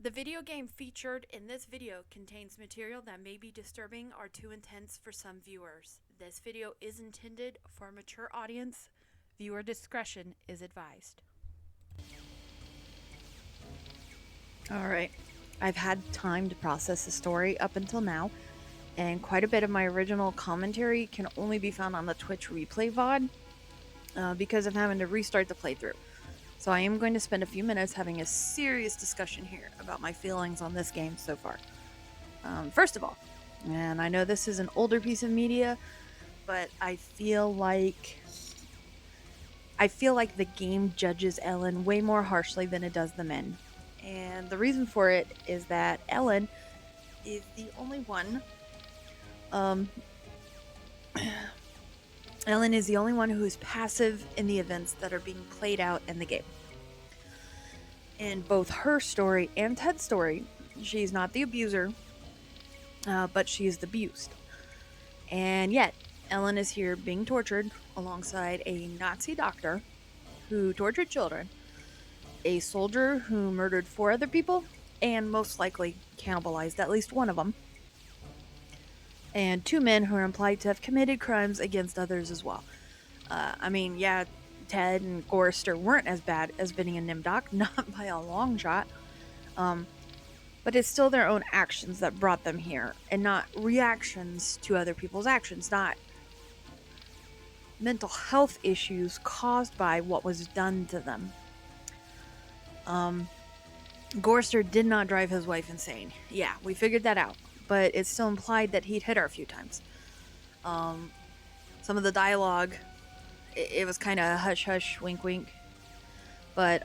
The video game featured in this video contains material that may be disturbing or too intense for some viewers. This video is intended for a mature audience. Viewer discretion is advised. Alright, I've had time to process the story up until now, and quite a bit of my original commentary can only be found on the Twitch replay VOD because of having to restart the playthrough. So I am going to spend a few minutes having a serious discussion here about my feelings on this game so far. First of all, and I know this is an older piece of media, but I feel like the game judges Ellen way more harshly than it does the men. And the reason for it is that Ellen is the only one Ellen is the only one who is passive in the events that are being played out in the game. In both her story and Ted's story, she's not the abuser, but she is the abused. And yet, Ellen is here being tortured alongside a Nazi doctor who tortured children, a soldier who murdered 4 other people, and most likely cannibalized at least one of them, and 2 men who are implied to have committed crimes against others as well. Ted and Gorrister weren't as bad as Vinny and Nimdoc, not by a long shot, but it's still their own actions that brought them here, and not reactions to other people's actions, not mental health issues caused by what was done to them. Gorrister did not drive his wife insane. Yeah, we figured that out. But it's still implied that he'd hit her a few times. Some of the dialogue, it was kind of hush hush, wink wink. But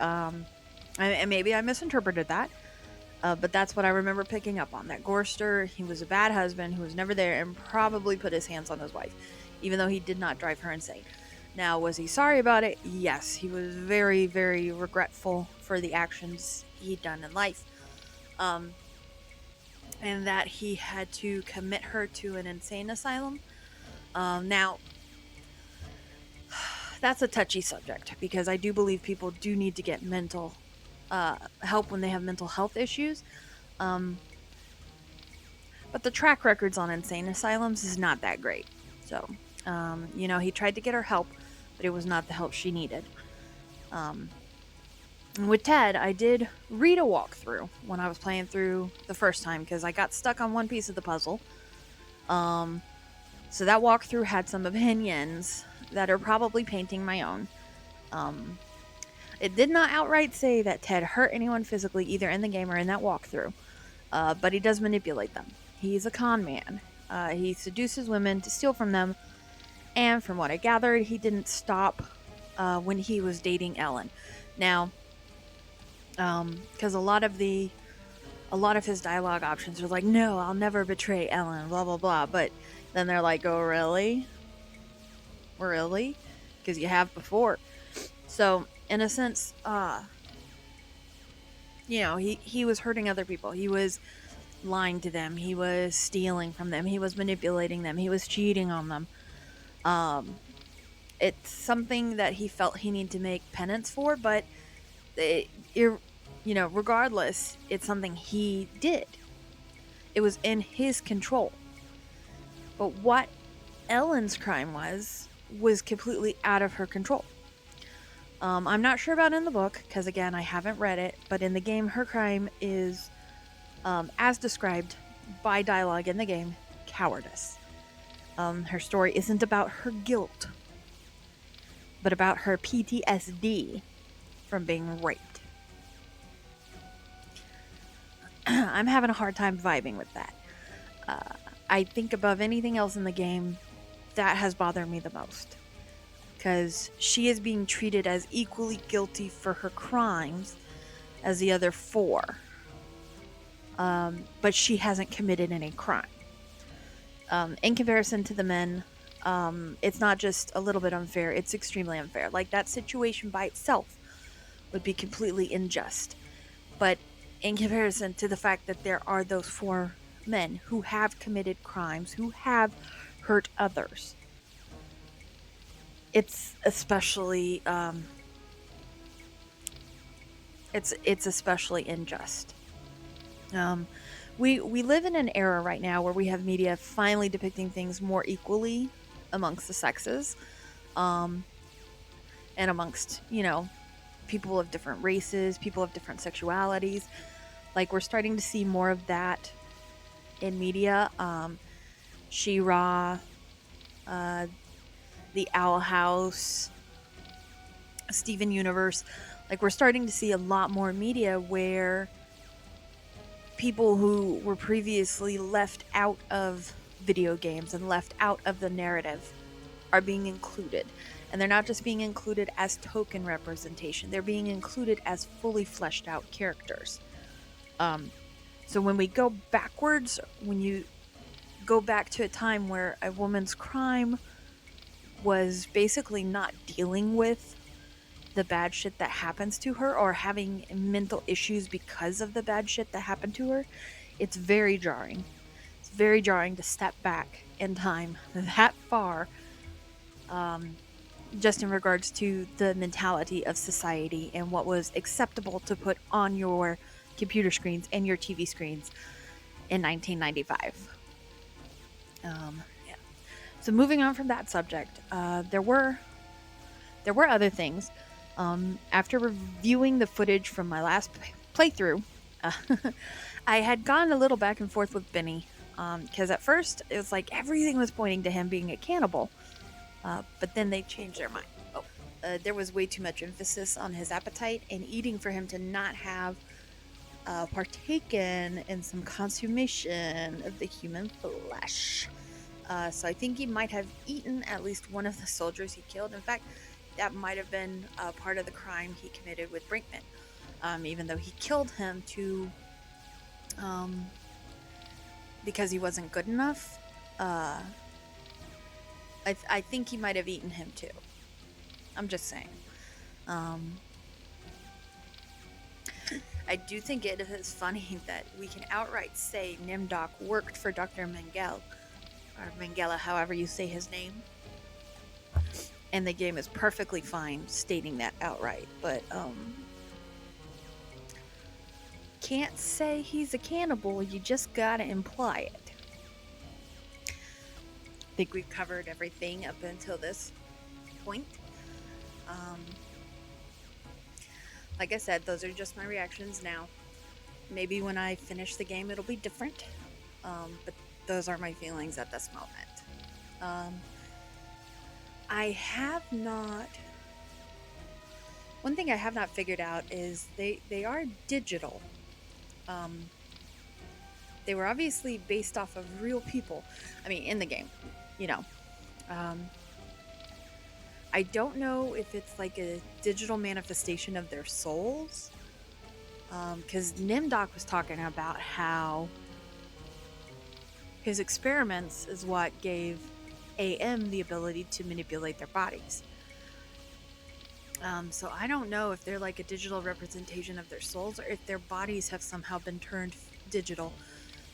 maybe I misinterpreted that. But that's what I remember picking up on. That Gorrister, he was a bad husband who was never there and probably put his hands on his wife, even though he did not drive her insane. Now, was he sorry about it? Yes, he was very, very regretful for the actions he'd done in life. And that he had to commit her to an insane asylum. Now, that's a touchy subject because I do believe people do need to get mental help when they have mental health issues. But the track records on insane asylums is not that great. So, he tried to get her help, but it was not the help she needed. With Ted, I did read a walkthrough when I was playing through the first time because I got stuck on one piece of the puzzle. So that walkthrough had some opinions that are probably painting my own. It did not outright say that Ted hurt anyone physically either in the game or in that walkthrough, but he does manipulate them. He's a con man. He seduces women to steal from them, and from what I gathered, he didn't stop when he was dating Ellen. Now, because a lot of his dialogue options are like, no, I'll never betray Ellen, blah blah blah, but then they're like, oh really because you have before. So in a sense, he was hurting other people. He was lying to them, he was stealing from them, he was manipulating them, he was cheating on them. It's something that he felt he needed to make penance for, but regardless, it's something he did. It was in his control. But what Ellen's crime was completely out of her control. I'm not sure about in the book, because again, I haven't read it, but in the game, her crime is, as described by dialogue in the game, cowardice. Her story isn't about her guilt, but about her PTSD from being raped. I'm having a hard time vibing with that. I think above anything else in the game, that has bothered me the most. Because she is being treated as equally guilty for her crimes as the other 4. But she hasn't committed any crime. In comparison to the men, it's not just a little bit unfair, it's extremely unfair. Like, that situation by itself would be completely unjust. But in comparison to the fact that there are those 4 men who have committed crimes, who have hurt others, it's especially it's especially unjust. We live in an era right now where we have media finally depicting things more equally amongst the sexes, um, and amongst, people of different races, people of different sexualities. Like, we're starting to see more of that in media. She-Ra, uh, the Owl House, Steven Universe. Like, we're starting to see a lot more media where people who were previously left out of video games and left out of the narrative are being included. And they're not just being included as token representation, they're being included as fully fleshed out characters. So when we go backwards, when you go back to a time where a woman's crime was basically not dealing with the bad shit that happens to her or having mental issues because of the bad shit that happened to her, it's very jarring. It's very jarring to step back in time that far, just in regards to the mentality of society and what was acceptable to put on your computer screens and your TV screens in 1995. Yeah. So moving on from that subject, there were other things. After reviewing the footage from my last playthrough, I had gone a little back and forth with Benny, because at first it was like everything was pointing to him being a cannibal, but then they changed their mind. There was way too much emphasis on his appetite and eating for him to not have partaken in some consummation of the human flesh. So I think he might have eaten at least one of the soldiers he killed. In fact, that might have been part of the crime he committed with Brinkman, even though he killed him because he wasn't good enough. I think he might have eaten him too. I'm just saying. I do think it is funny that we can outright say Nimdoc worked for Dr. Mengele, or Mengele, however you say his name. And the game is perfectly fine stating that outright, but can't say he's a cannibal, you just gotta imply it. I think we've covered everything up until this point. Like I said, those are just my reactions now. Maybe when I finish the game it'll be different, but those are my feelings at this moment. I have not... One thing I have not figured out is they are digital. They were obviously based off of real people. I mean, in the game, you know. I don't know if it's like a digital manifestation of their souls. Because Nimdoc was talking about how his experiments is what gave AM the ability to manipulate their bodies. So I don't know if they're like a digital representation of their souls or if their bodies have somehow been turned digital,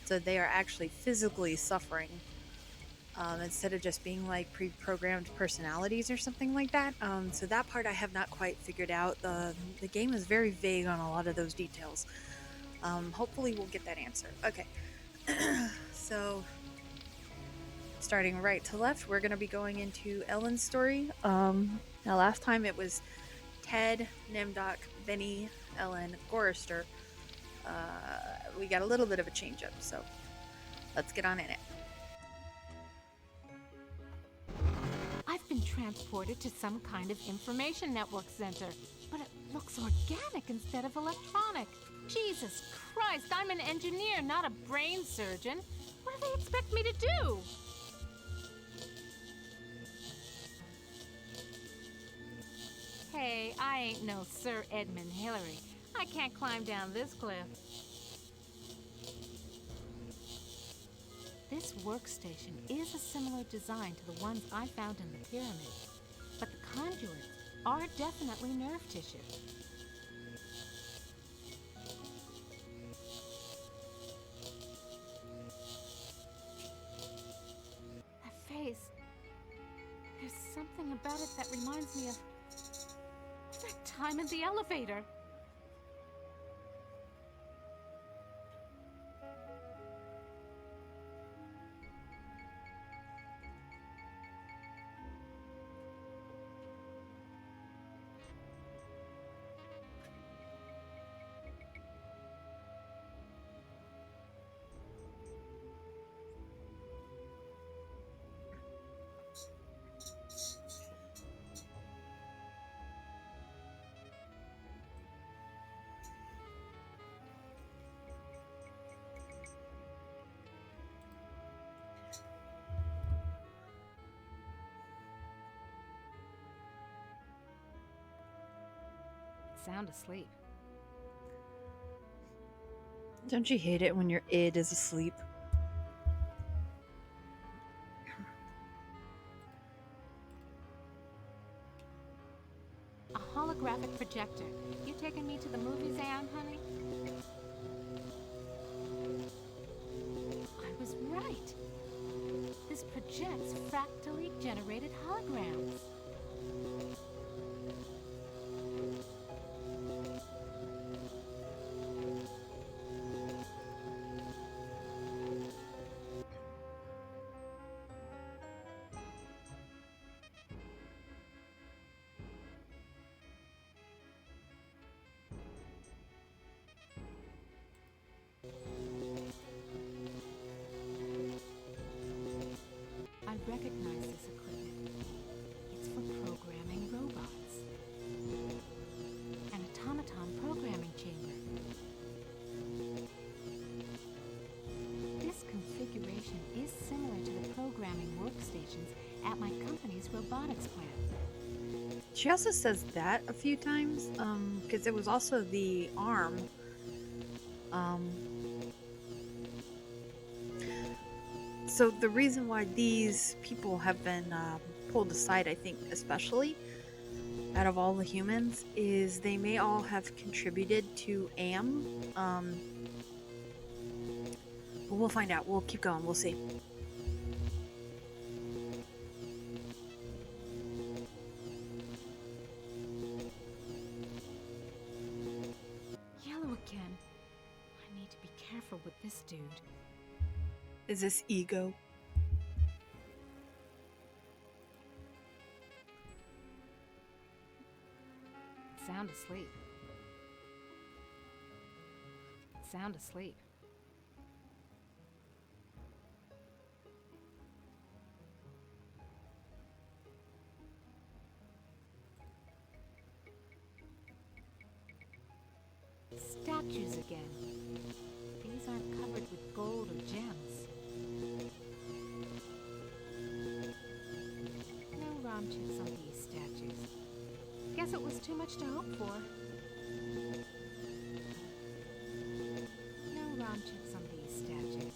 so they are actually physically suffering, instead of just being like pre-programmed personalities or something like that. So that part I have not quite figured out. The game is very vague on a lot of those details. Hopefully we'll get that answer. Okay. So starting right to left, we're going to be going into Ellen's story. Now last time it was Ted, Nimdoc, Benny, Ellen, Gorrister. We got a little bit of a change up, so let's get on in it. I've been transported to some kind of information network center, but it looks organic instead of electronic. Jesus Christ, I'm an engineer, not a brain surgeon. What do they expect me to do? Hey, I ain't no Sir Edmund Hillary. I can't climb down this cliff. This workstation is a similar design to the ones I found in the pyramid, but the conduits are definitely nerve tissue. That face, there's something about it that reminds me of that time in the elevator. Sound asleep. Don't you hate it when your id is asleep? A holographic projector. You taking me to the movies, Anne, honey? I was right. This projects fractally generated holograms. I recognize this equipment. It's for programming robots. An automaton programming chamber. This configuration is similar to the programming workstations at my company's robotics plant. She also says that a few times, because it was also the arm. So the reason why these people have been pulled aside, I think, especially out of all the humans, is they may all have contributed to AM. But we'll find out. We'll keep going. We'll see. Yellow again. I need to be careful with this dude. Is this ego? Sound asleep. Sound asleep. Statues again. These aren't covered with gold or gems. No ROM chips on these statues. Guess it was too much to hope for. No ROM chips on these statues.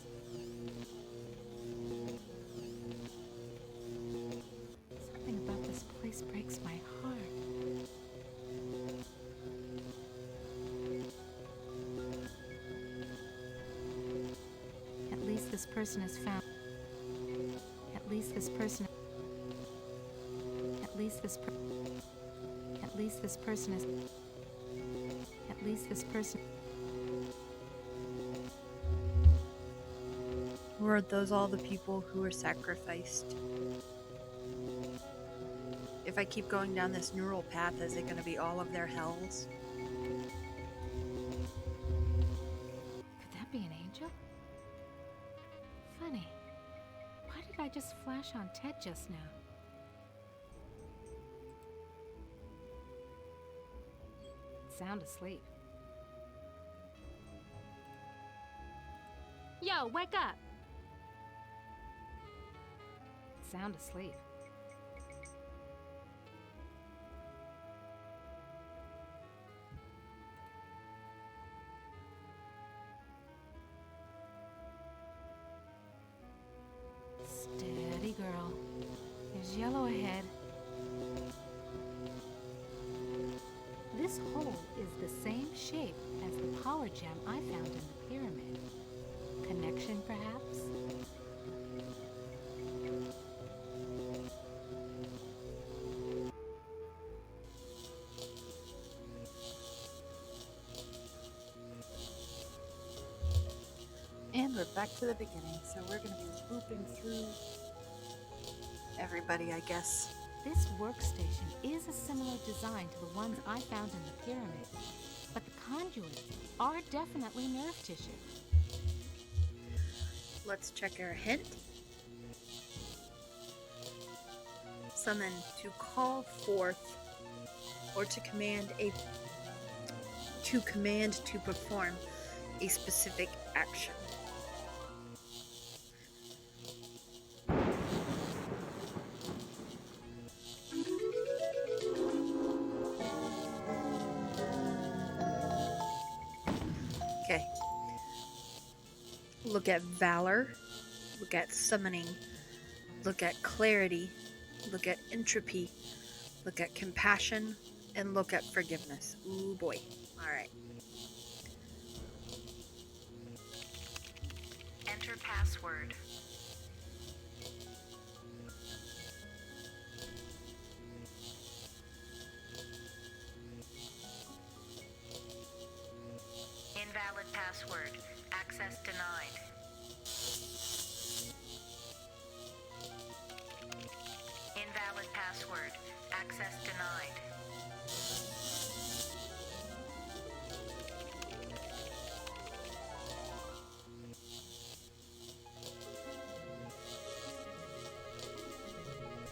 Something about this place breaks my heart. At least this person is found. At least this person. At least this person. At least this person is. At least this person. Were those all the people who were sacrificed? If I keep going down this neural path, is it going to be all of their hells? Could that be an angel? Funny. Why did I just flash on Ted just now? Sound asleep. Yo, wake up! Sound asleep. Steady, girl. There's yellow ahead. This hole is the same shape as the power gem I found in the pyramid. Connection, perhaps? And we're back to the beginning, so we're going to be looping through everybody, I guess. This workstation is a similar design to the ones I found in the pyramid, but the conduits are definitely nerve tissue. Let's check our hint. Summon to call forth or to command to perform a specific action. Okay. Look at valor. Look at summoning. Look at clarity. Look at entropy. Look at compassion. And look at forgiveness. Ooh boy. Alright. Enter password. Invalid password. Access denied. Invalid password. Access denied.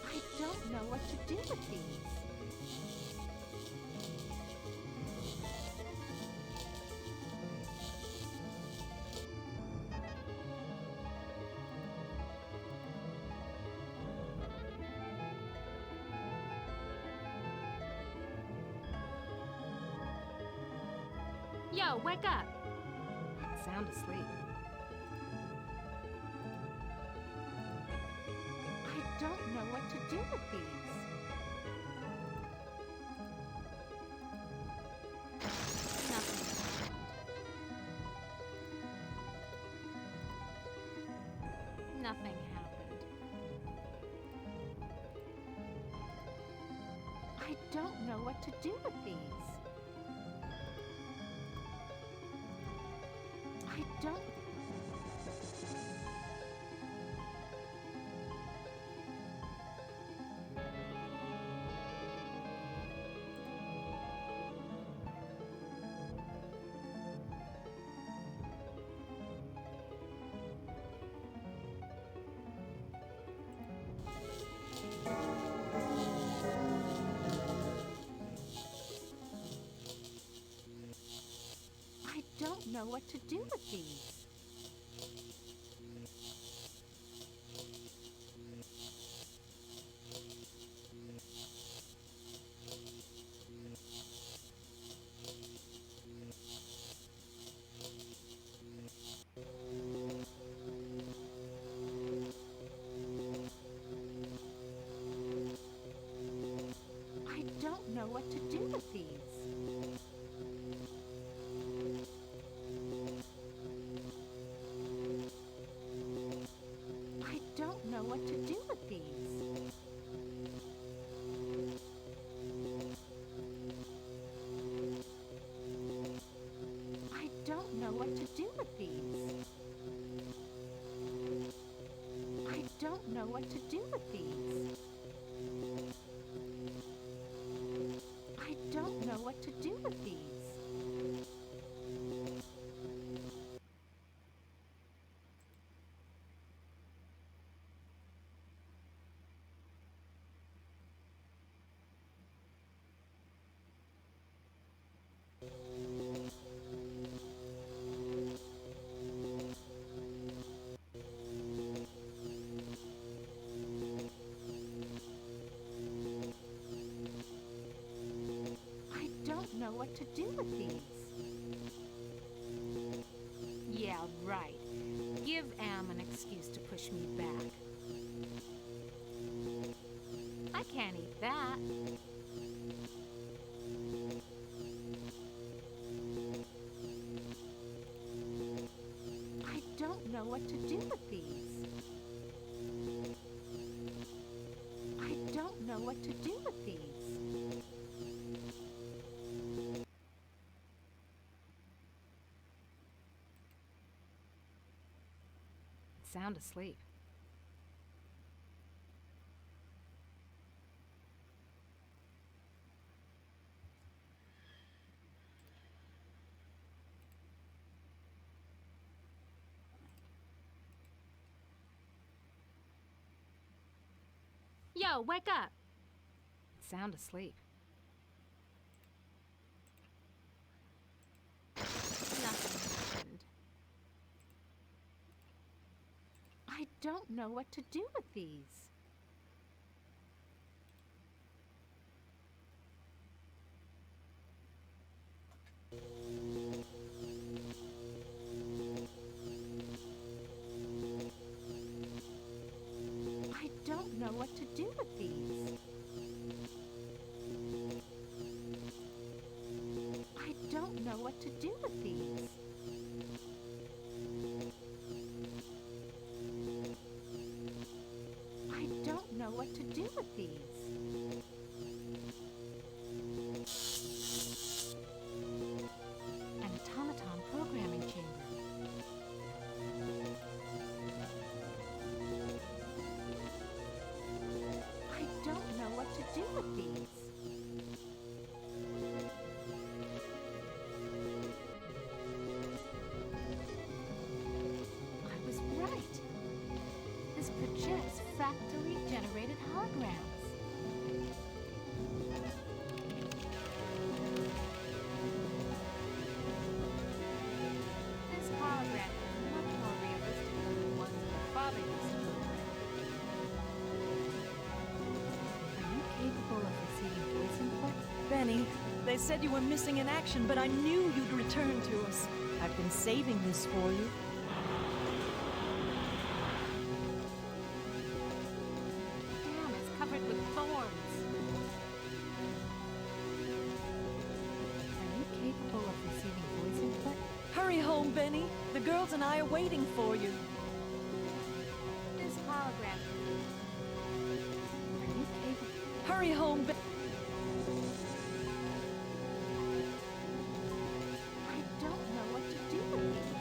I don't know what to do with these. Yo, wake up! Sound asleep. I don't know what to do with these. Nothing happened. I don't know what to do with these. I don't. I don't know what to do with these. I don't know what to do with these. I don't know what to do with these. I don't know what to do with these. I don't know what to do with these. I don't know what to do with these. I don't know what to do with these. Yeah, right. Give Am an excuse to push me back. I can't eat that. I don't know what to do with these. I don't know what to do with these. Sound asleep. Yo, wake up! Sound asleep. Nothing happened. I don't know what to do with these. know what to do with these. I don't know what to do with these. I don't know what to do with these. An automaton programming chamber. I don't know what to do with these. I was right. This projects fractally generated holograms. This hologram is much more realistic than the ones my father used to program. Are you capable of receiving voice input? Benny, they said you were missing in action, but I knew you'd return to us. I've been saving this for you. Damn, it's covered with thorns. Are you capable of receiving voice input? Hurry home, Benny. The girls and I are waiting for you. This hologram. Are you capable? Hurry home, Benny. I don't know what to do with these.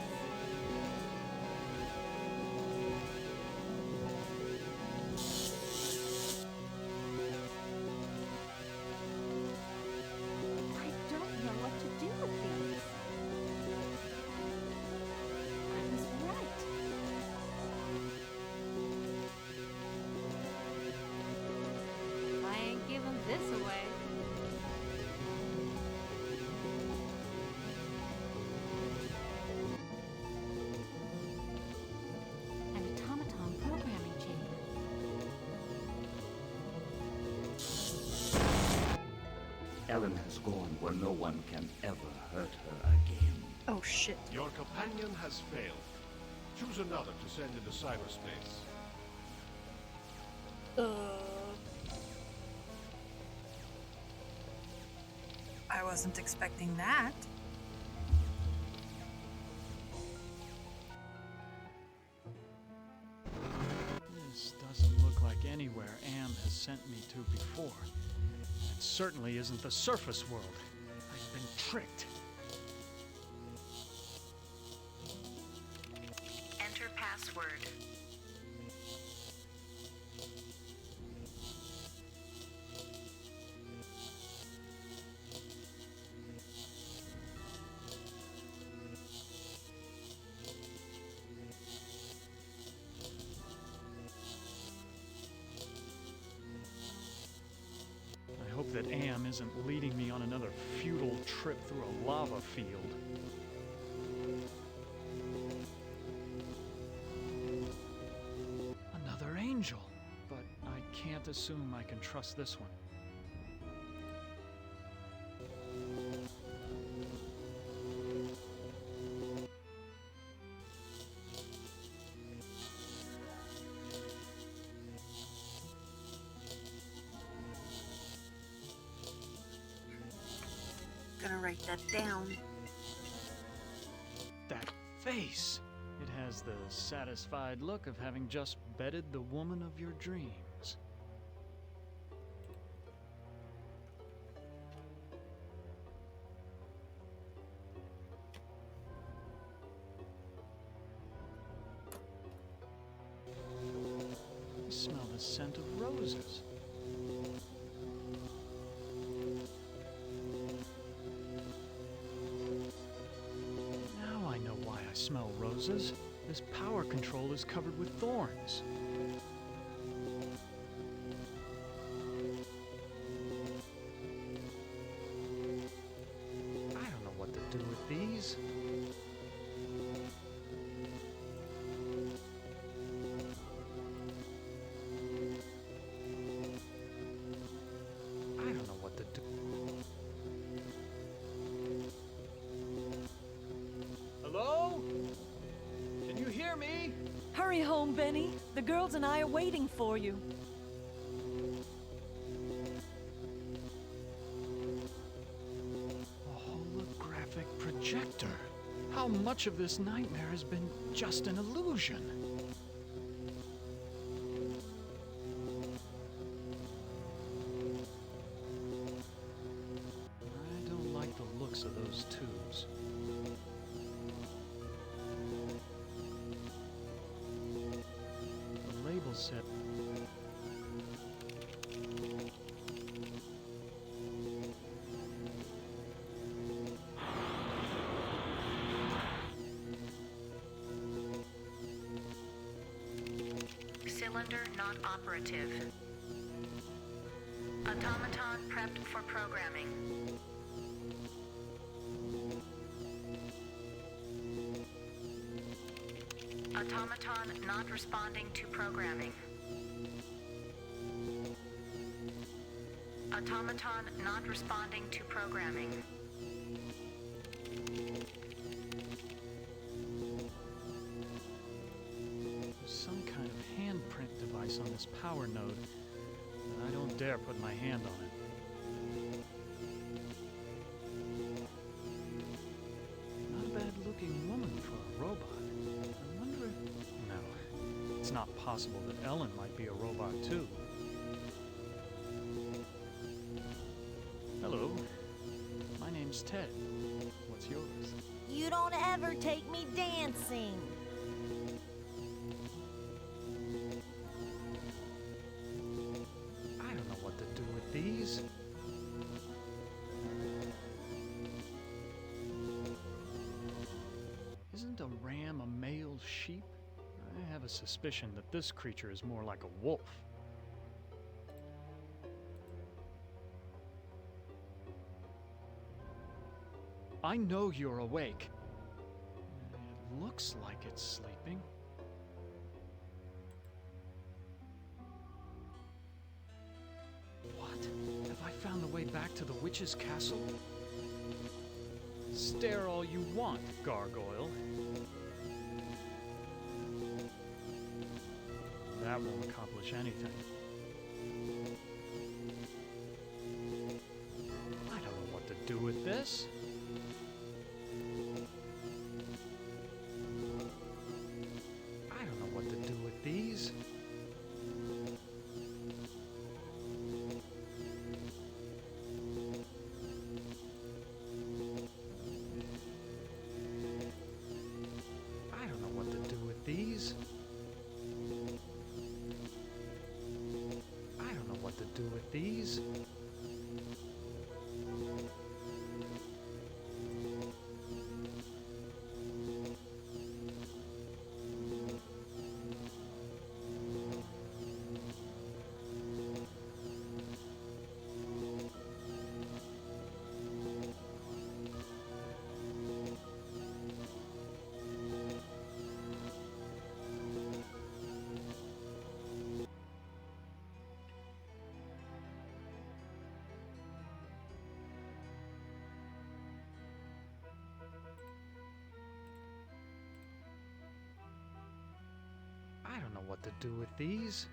I don't know what to do with these. I was right. I ain't giving this away. An automaton programming chamber. Ellen has gone where no one can ever hurt her again. Oh shit. Your companion has failed. Choose another to send into cyberspace. I wasn't expecting that. This doesn't look like anywhere Am has sent me to before. It certainly isn't the surface world. I've been tricked. Enter password. I hope that Am isn't leading me on another futile trip through a lava field. Another angel, but I can't assume I can trust this one. Gonna write that down. That face! It has the satisfied look of having just bedded the woman of your dreams. I smell the scent of roses. Now I know why I smell roses. This power control is covered with thorns. I don't know what to do with these. I don't know what to do. Hello? Can you hear me? Hurry home, Benny. The girls and I are waiting for you. How much of this nightmare has been just an illusion? I don't like the looks of those tubes. The label said Cylinder not operative. Automaton prepped for programming. Automaton not responding to programming. Automaton not responding to programming. there's some kind of handprint device on this power node, and I don't dare put my hand on it. Not a bad-looking woman for a robot. I wonder if... No, it's not possible that Ellen might be a robot too. Hello, my name's Ted. What's yours? You don't ever take me dancing. I don't know what to do with these. Isn't a ram a male sheep? I have a suspicion that this creature is more like a wolf. I know you're awake. It looks like it's sleeping. What? Have I found the way back to the witch's castle? Stare all you want, gargoyle. That won't accomplish anything. I don't know what to do with this. I don't know what to do with these. I don't know what to do with these. I don't know what to do with these. I don't know what to do with these.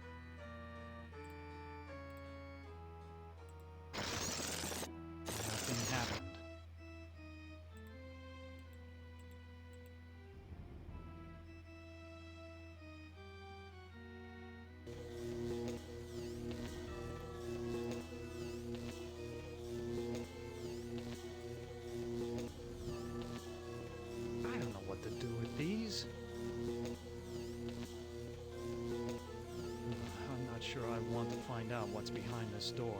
Nothing happened. I don't know what to do with these. I'm not sure I want to find out what's behind this door.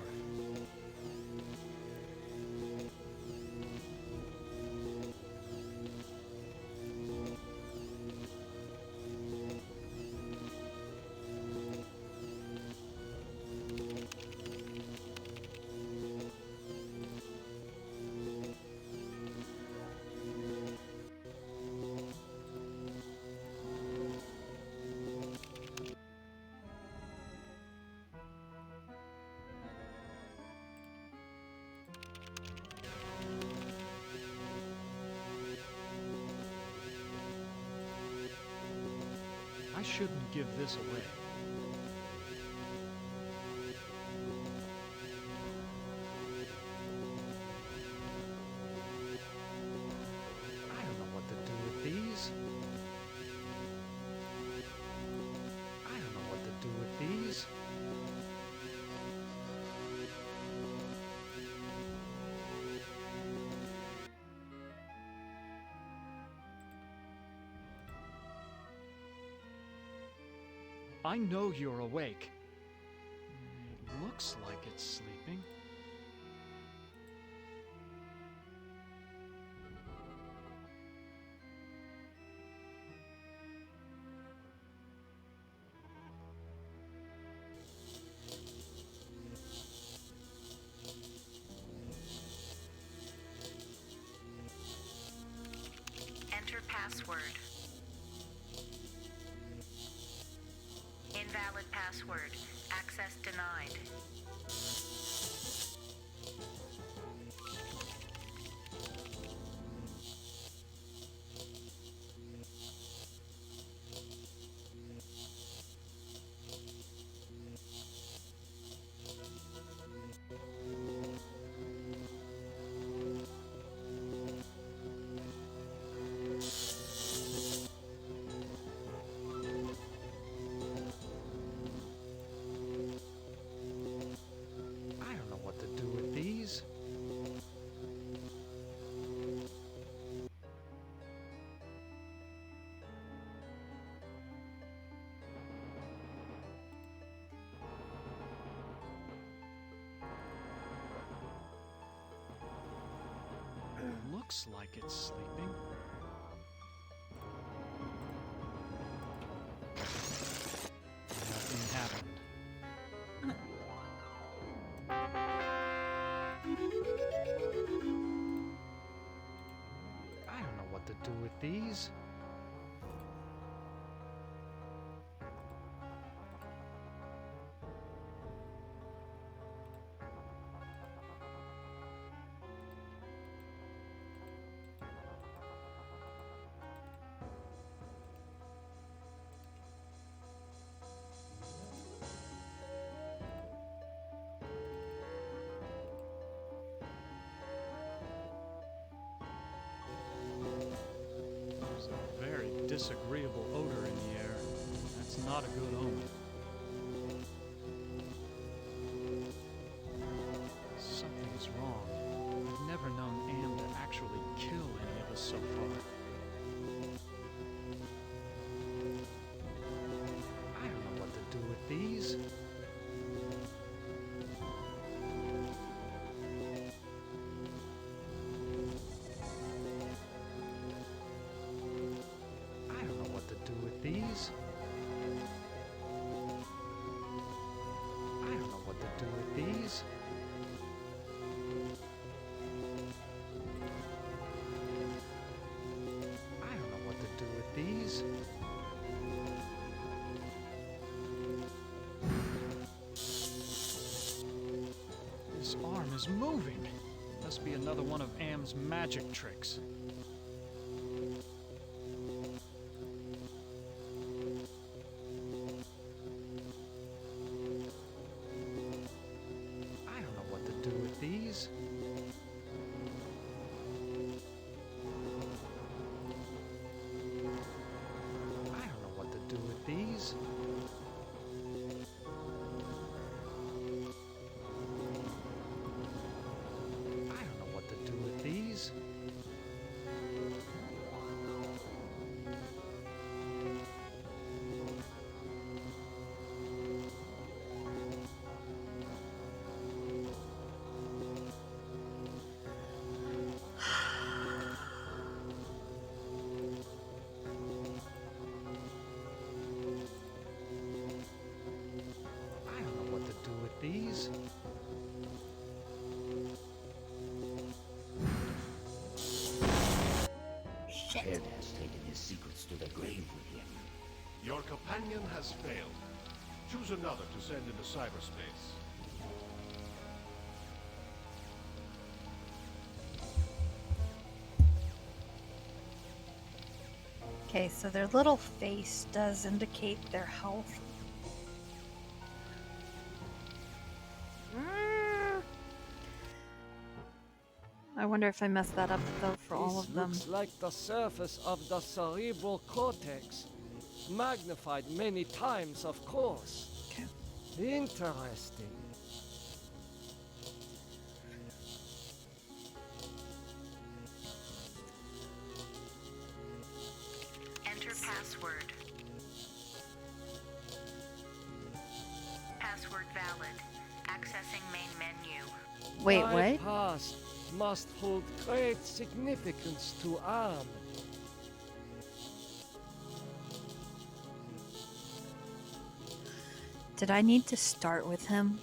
I shouldn't give this away. I don't know what to do I know you're awake. It looks like it's sleeping. Enter password. Invalid password. Access denied. I don't know what to do with these. It looks like it's sleeping. Nothing happened. I don't know what to do with these. There's a very disagreeable odor in the air. That's not a good omen. Something's wrong. I've never known Am to actually kill any of us so far. I don't know what to do with these. I don't know what to do with these. I don't know what to do with these. I don't know what to do with these. This arm is moving. Must be another one of Am's magic tricks. I don't know what to do with these. I don't know what to do with these. I don't know what to do with these. I don't know what to do with these. Ted has taken his secrets to the grave with him. Your companion has failed. Choose another to send into cyberspace. Okay, so their little face does indicate their health. I wonder if I messed that up though for all of them. Looks like the surface of the cerebral cortex. Magnified many times, of course. Okay. Interesting. Enter password. valid. Accessing main menu. Wait, My what? past must hold great significance to Am. Did I need to start with him?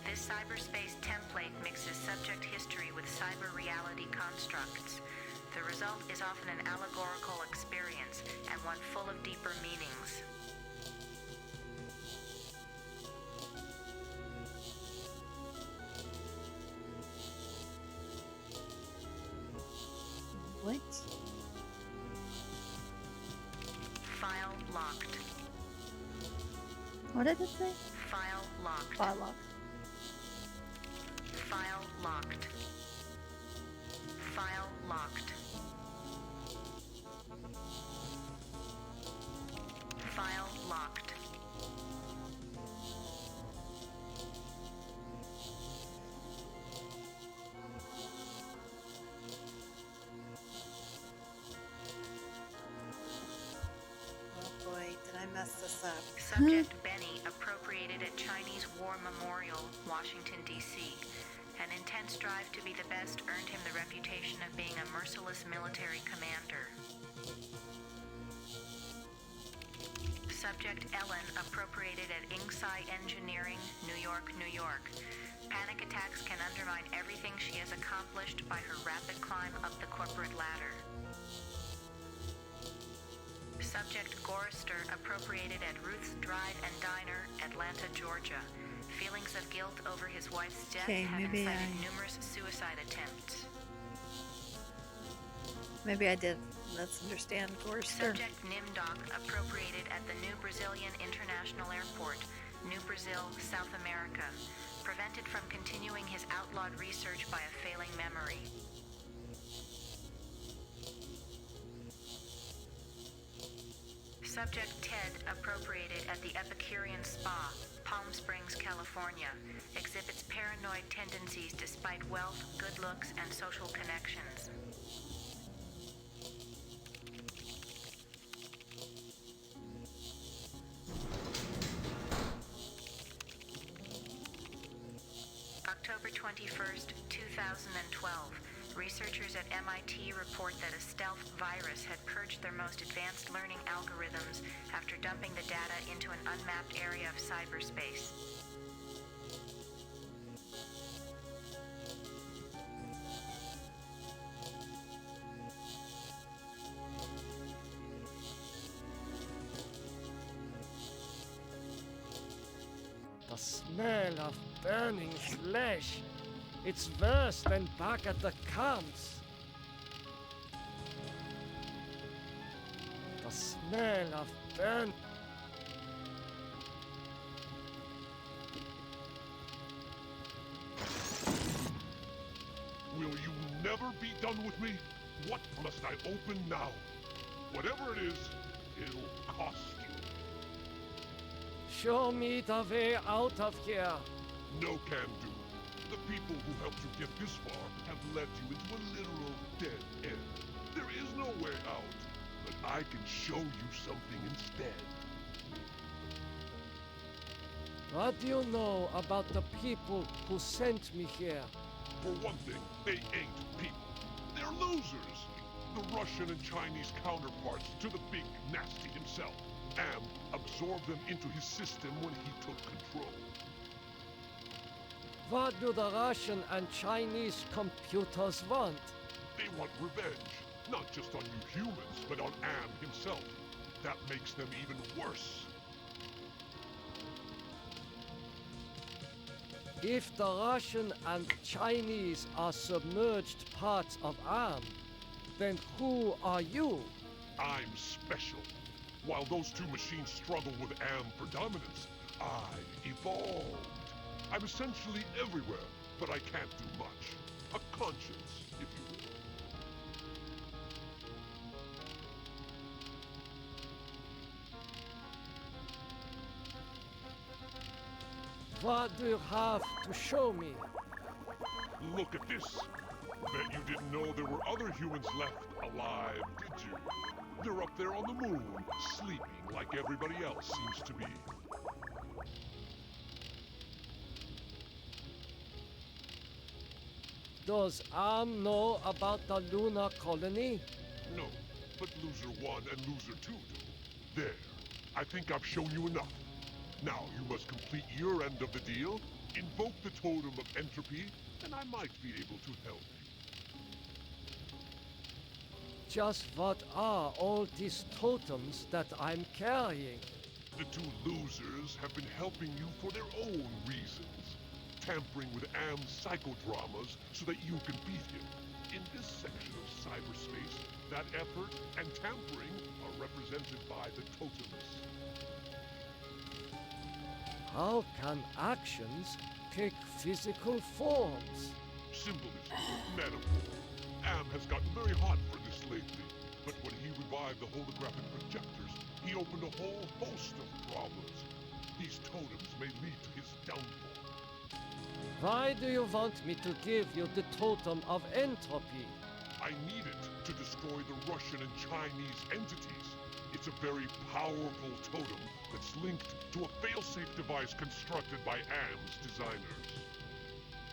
This cyberspace template mixes subject history with cyber reality constructs. The result is often an allegorical experience and one full of deeper meanings. What? File locked. What did it say? File locked. File locked. File locked. File locked. File locked. Oh boy, did I mess this up? Subject Benny appropriated at Chinese War Memorial, Washington, D.C. An intense drive to be the best earned him the reputation of being a merciless military commander. Subject Ellen appropriated at Inksai Engineering, New York, New York. Panic attacks can undermine everything she has accomplished by her rapid climb up the corporate ladder. Subject Gorrister appropriated at Ruth's Drive and Diner, Atlanta, Georgia. Feelings of guilt over his wife's death have incited numerous suicide attempts. Maybe I did. Let's understand, Gorster. Subject Nimdoc appropriated at the New Brazilian International Airport, New Brazil, South America. Prevented from continuing his outlawed research by a failing memory. Subject Ted appropriated at the Epicurean Spa, Palm Springs, California. Exhibits paranoid tendencies despite wealth, good looks, and social connections. October 21st, 2012. Researchers at MIT report that a stealth virus had purged their most advanced learning algorithms after dumping the data into an unmapped area of cyberspace. The smell of burning flesh. It's worse than back at the camps. The smell of burn. Will you never be done with me? What must I open now? Whatever it is, it'll cost you. Show me the way out of here. No can do. The people who helped you get this far have led you into a literal dead end. There is no way out, but I can show you something instead. What do you know about the people who sent me here? For one thing, they ain't people. They're losers. The Russian and Chinese counterparts to the big nasty himself. Am absorbed them into his system when he took control. What do the Russian and Chinese computers want? They want revenge, not just on you humans, but on Am himself. That makes them even worse. If the Russian and Chinese are submerged parts of Am, then who are you? I'm special. While those two machines struggle with Am predominance, I evolved. I'm essentially everywhere, but I can't do much. A conscience, if you will. What do you have to show me? Look at this. Bet you didn't know there were other humans left alive, did you? They're up there on the moon, sleeping like everybody else seems to be. Does Am know about the lunar colony? No, but Loser 1 and Loser 2 do. There. I think I've shown you enough. Now you must complete your end of the deal, invoke the totem of entropy, and I might be able to help you. Just what are all these totems that I'm carrying? The two losers have been helping you for their own reasons, tampering with Am's psychodramas so that you can beat him. In this section of cyberspace, that effort and tampering are represented by the totems. How can actions take physical forms? Symbolism, metaphor. Am has gotten very hot for this lately, but when he revived the holographic projectors, he opened a whole host of problems. These totems may lead to his downfall. Why do you want me to give you the totem of entropy? I need it to destroy the Russian and Chinese entities. It's a very powerful totem that's linked to a failsafe device constructed by Am's designers.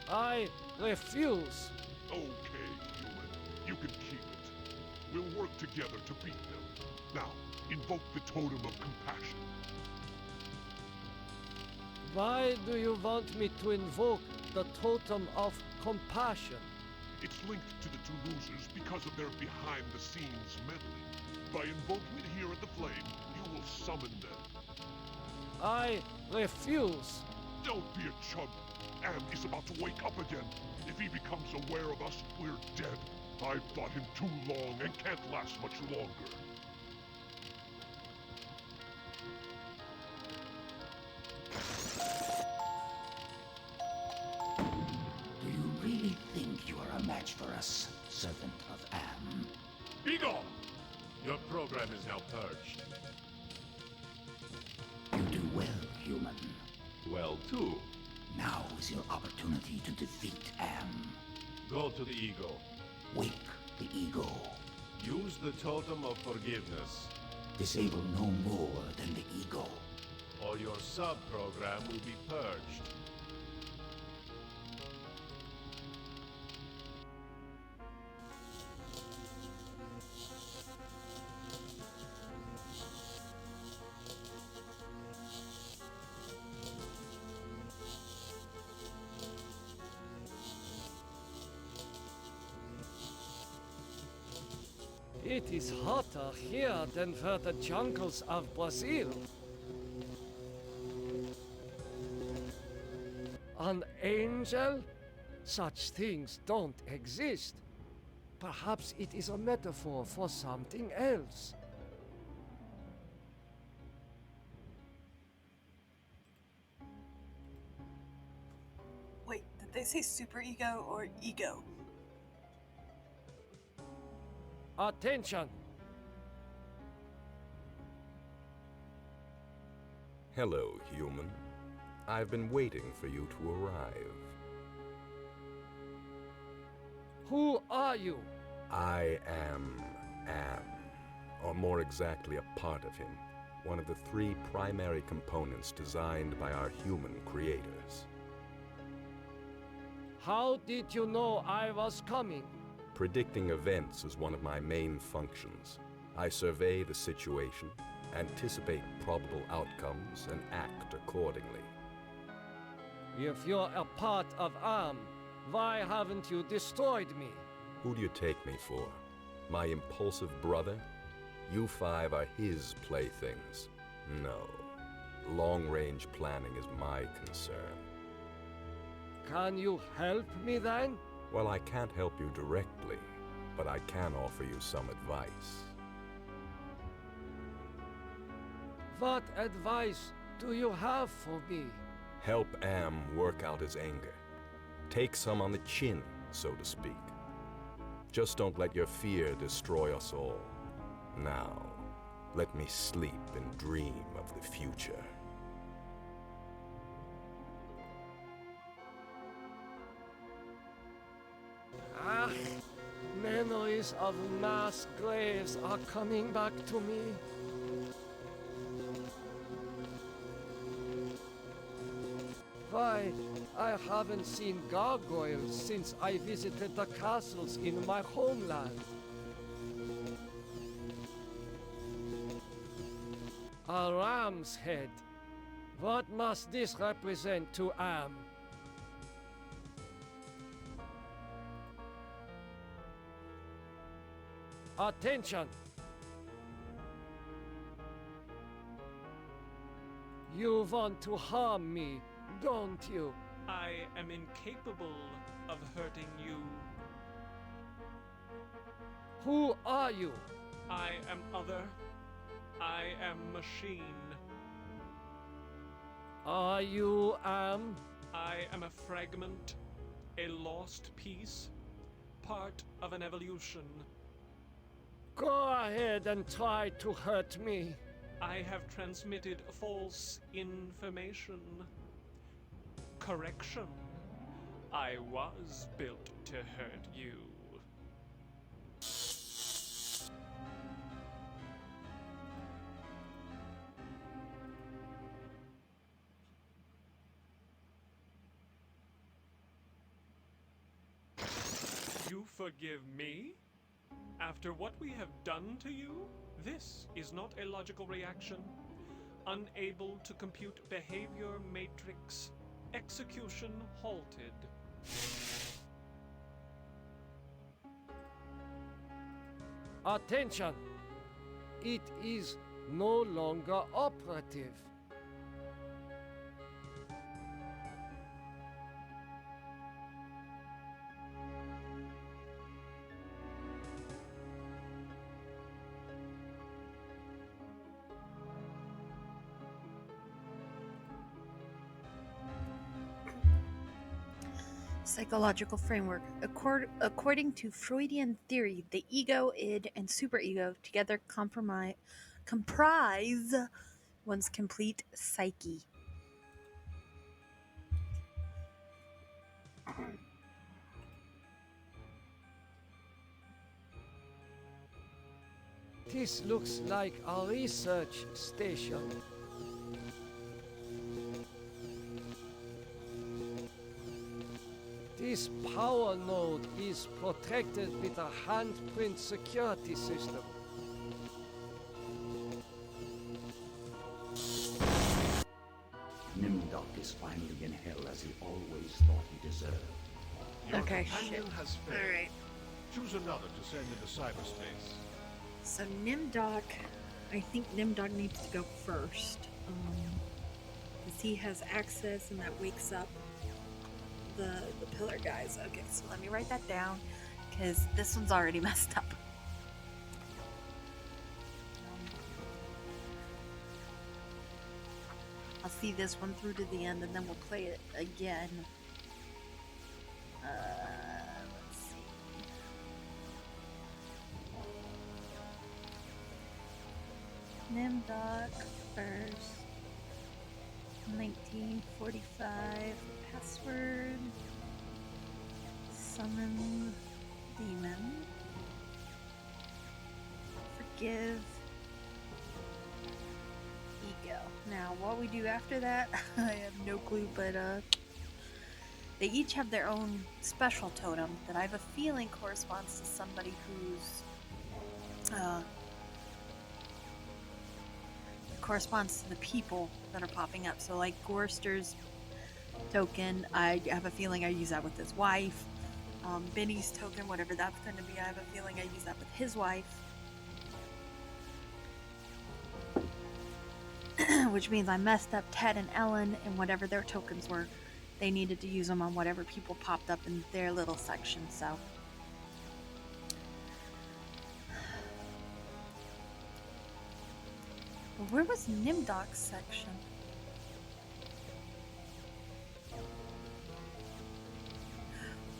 I refuse. Okay, human. You can keep it. We'll work together to beat them. Now, invoke the totem of compassion. Why do you want me to invoke the totem of compassion? It's linked to the two losers because of their behind-the-scenes meddling. By invoking it here at the Flame, you will summon them. I refuse. Don't be a chump. Am is about to wake up again. If he becomes aware of us, we're dead. I've fought him too long and can't last much longer. Do you really think you are a match for us, servant of Am? Be gone! Your program is now purged. You do well, human. Well, too. Now is your opportunity to defeat Am. Go to the ego. Wake the ego. Use the totem of forgiveness, Disable no more than the ego. or your sub-program will be purged. It is hotter here than for the jungles of Brazil. An angel? Such things don't exist. Perhaps it is a metaphor for something else. Wait, did they say superego or ego? Attention! Hello, human. I've been waiting for you to arrive. Who are you? I am Am, or more exactly a part of him, one of the three primary components designed by our human creators. How did you know I was coming? Predicting events is one of my main functions. I survey the situation, anticipate probable outcomes, and act accordingly. If you're a part of Am, why haven't you destroyed me? Who do you take me for? My impulsive brother? You five are his playthings. No. Long-range planning is my concern. Can you help me then? Well, I can't help you directly, but I can offer you some advice. What advice do you have for me? Help Am work out his anger. Take some on the chin, so to speak. Just don't let your fear destroy us all. Now, let me sleep and dream of the future. Ah, memories memories of mass graves are coming back to me. Why, I haven't seen gargoyles since I visited the castles in my homeland. A ram's head. What must this represent to Am? Attention! You want to harm me, don't you? I am incapable of hurting you. Who are you? I am other. I am machine. Are you Am? I am a fragment, a lost piece, part of an evolution. Go ahead and try to hurt me. I have transmitted false information. Correction. I was built to hurt you. You forgive me? After what we have done to you? This is not a logical reaction. Unable to compute behavior matrix. Execution halted. Attention! It is no longer operative. Psychological framework. According to Freudian theory, the ego, id, and superego together comprise one's complete psyche. This looks like a research station. This power node is protected with a handprint security system. Nimdoc is finally in hell as he always thought he deserved. Your Okay, companion shit. has failed. Alright. Choose another to send into cyberspace. So Nimdoc, I think Nimdoc needs to go first. Because he has access and that wakes up the pillar guys. Okay, so let me write that down because this one's already messed up. I'll see this one through to the end and then we'll play it again. Let's see. Nimdoc first. 1945 password. Summon demon. Forgive. Ego. Now, what we do after that, I have no clue, but they each have their own special totem that I have a feeling corresponds to somebody who's corresponds to the people that are popping up. So like Gorster's token, I have a feeling I use that with his wife. Benny's token, whatever that's going to be, I have a feeling I use that with his wife. Which means I messed up Ted and Ellen and whatever their tokens were. They needed to use them on whatever people popped up in their little section, so. But where was Nimdoc's section?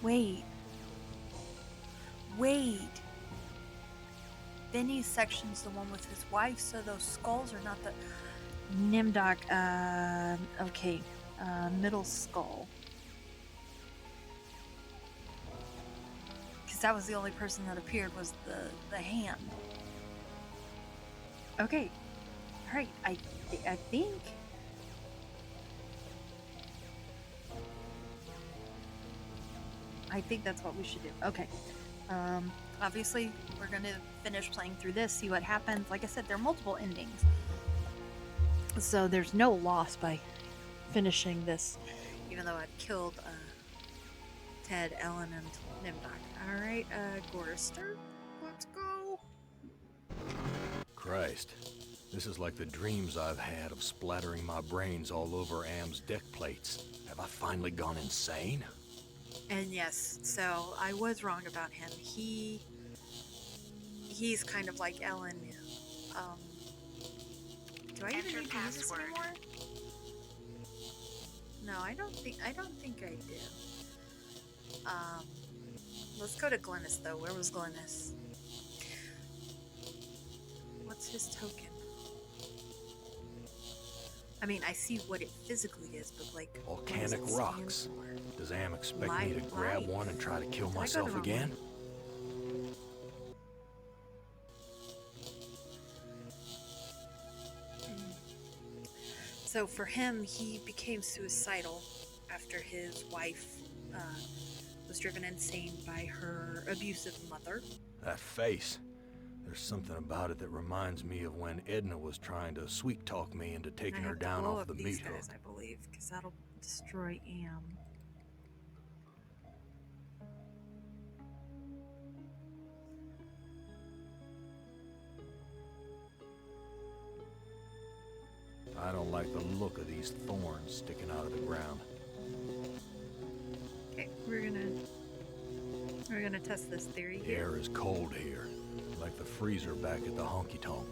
Wait. Benny's section's the one with his wife, so those skulls are not the... Nimdoc, okay. Middle skull. Because because that was the only person that appeared was the hand. Okay, all right. I think. I think that's what we should do. Okay. Obviously, we're gonna finish playing through this, see what happens. Like I said, there are multiple endings, so there's no loss by finishing this, even though I've killed Ted, Ellen, and Nimdok. All right, Gorster, let's go. Christ, this is like the dreams I've had of splattering my brains all over Am's deck plates. Have I finally gone insane? And yes, so I was wrong about him. He's kind of like Ellen. Do I even need to use this anymore? No, I don't think I do. Let's go to Glennis though. Where was Glennis? What's his token? I mean, I see what it physically is, but like... Volcanic rocks. Does Am expect me to grab one and try to kill myself again? So for him, he became suicidal after his wife was driven insane by her abusive mother. That face. There's something about it that reminds me of when Edna was trying to sweet-talk me into taking her down off the meat hook. I believe, because that'll destroy Am. I don't like the look of these thorns sticking out of the ground. Okay, we're gonna test this theory The air is cold here, like the freezer back at the honky-tonk.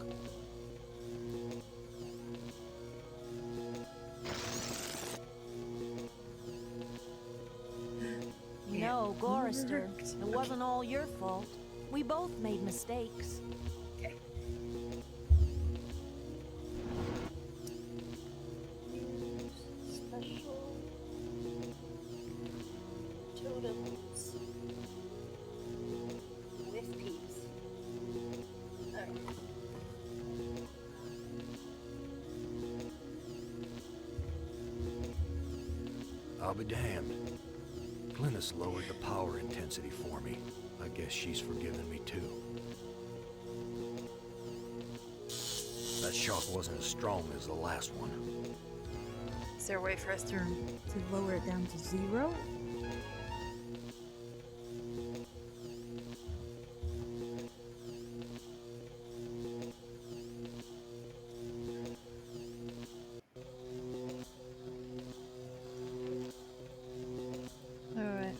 No, Gorrister, it wasn't all your fault. We both made mistakes. Okay. Special totems with peeps. I'll be damned. Glennis lowered the power intensity for me. I guess she's forgiven me too. That shock wasn't as strong as the last one. Is there a way for us to lower it down to 0? Alright.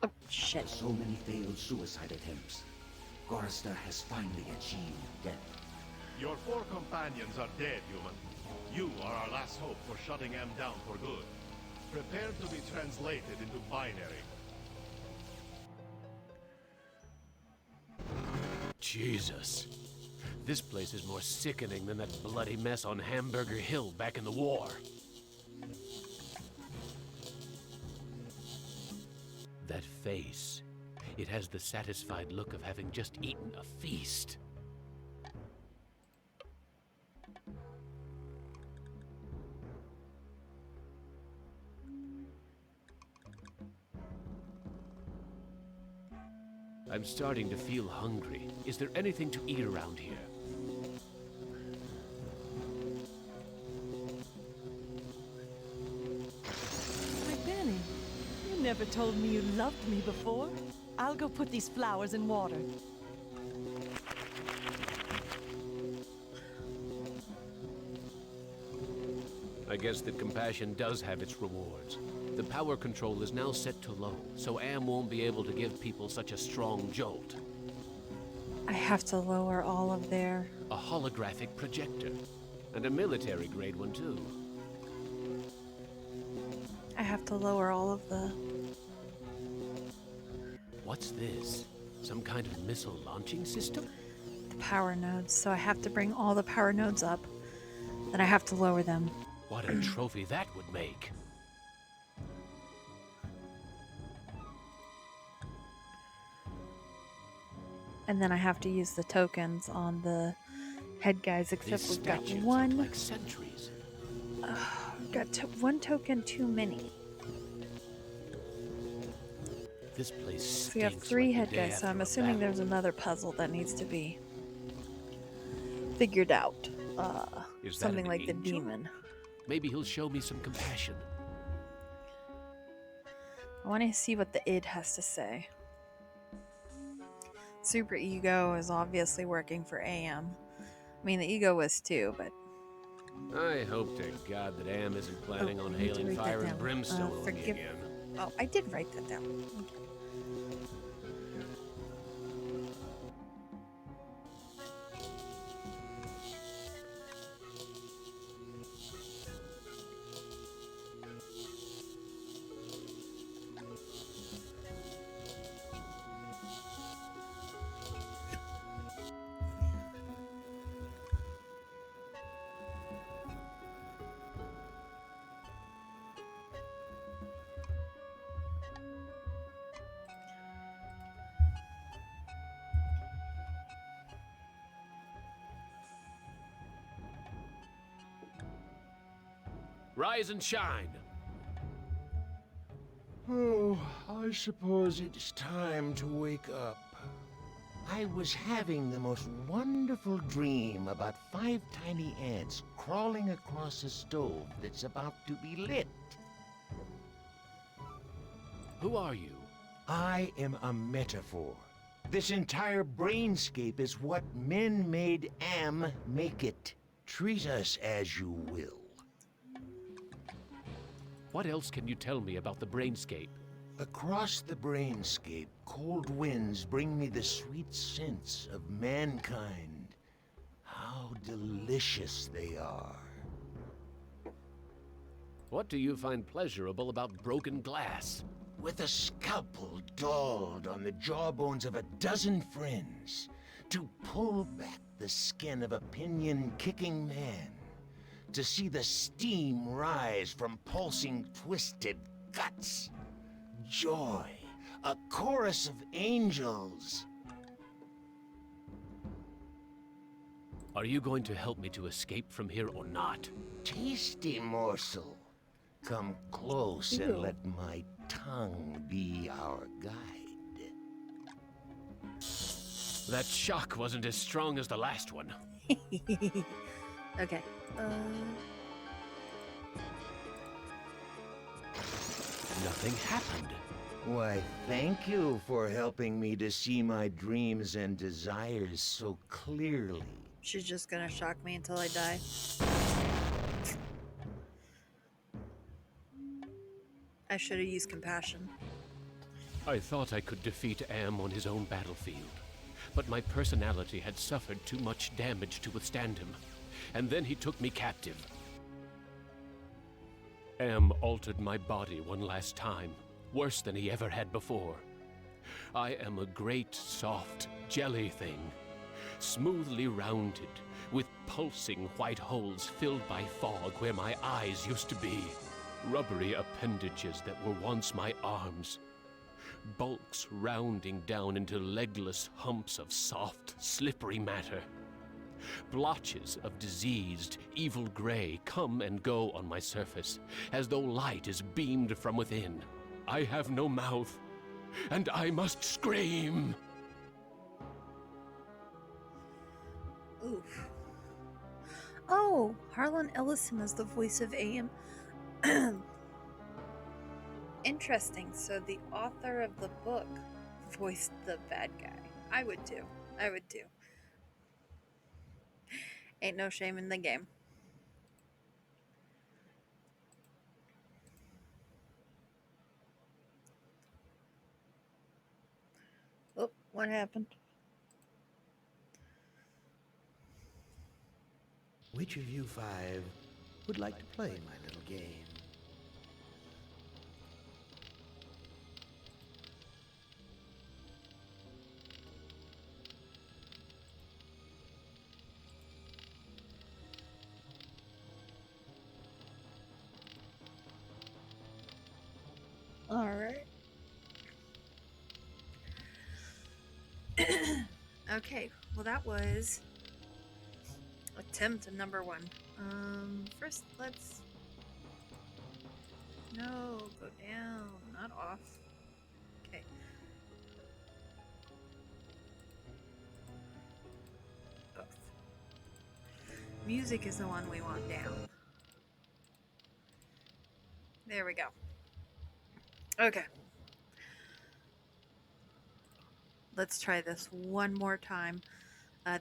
Oh, shit. So many failed suicide attempts. Gorrister has finally achieved death. Your 4 companions are dead, human. You are our last hope for shutting Am down for good. Prepare to be translated into binary. Jesus. This place is more sickening than that bloody mess on Hamburger Hill back in the war. That face. It has the satisfied look of having just eaten a feast. I'm starting to feel hungry. Is there anything to eat around here? Why, Benny, you never told me you loved me before. I'll go put these flowers in water. I guess that compassion does have its rewards. The power control is now set to low, so Am won't be able to give people such a strong jolt. I have to lower all of their... A holographic projector. And a military-grade one, too. I have to lower all of the... What's this? Some kind of missile launching system? the power nodes. So I have to bring all the power nodes up. Then I have to lower them. What a trophy that would make. And then I have to use the tokens on the head guys, except These we've got statues one. look like sentries. One token too many. This place So we have stinks 3 like the head day guys, so after I'm a assuming battle. there's another puzzle that needs to be figured out. Is that Something an like the angel? demon. Maybe he'll show me some compassion. I want to see what the id has to say. Super ego is obviously working for AM. I mean, the ego was too, but I hope to God that Am isn't planning on I need to hailing write that fire and down. brimstone on me Forgive- again. Oh, I did write that down. Okay. Rise and shine. Oh, I suppose it's time to wake up. I was having the most wonderful dream about 5 tiny ants crawling across a stove that's about to be lit. Who are you? I am a metaphor. This entire brainscape is what men made Am make it. Treat us as you will. What else can you tell me about the brainscape? Across the brainscape, cold winds bring me the sweet scents of mankind. How delicious they are. What do you find pleasurable about broken glass? With a scalpel dulled on the jawbones of a dozen friends, to pull back the skin of a pinion-kicking man, to see the steam rise from pulsing, twisted guts. Joy, a chorus of angels. Are you going to help me to escape from here or not? Tasty morsel. Come close Ew. and let my tongue be our guide. That shock wasn't as strong as the last one. Okay. Nothing happened. Why, thank you for helping me to see my dreams and desires so clearly. She's just gonna shock me until I die. I should have used compassion. I thought I could defeat Am on his own battlefield, but my personality had suffered too much damage to withstand him, and then he took me captive. Am altered my body one last time, worse than he ever had before. I am a great, soft, jelly thing, smoothly rounded, with pulsing white holes filled by fog where my eyes used to be. Rubbery appendages that were once my arms. Bulks rounding down into legless humps of soft, slippery matter. Blotches of diseased, evil gray come and go on my surface, as though light is beamed from within. I have no mouth, and I must scream. Oof. Oh, Harlan Ellison is the voice of AM. Interesting. So the author of the book voiced the bad guy. I would too. I would too. Ain't no shame in the game. Oh, what happened? Which of you 5 would like to play my little game? All right. Okay, well that was attempt number 1. First let's... No, go down, not off. Okay. Both. Music is the one we want down. There we go. Okay. Let's try this one more time.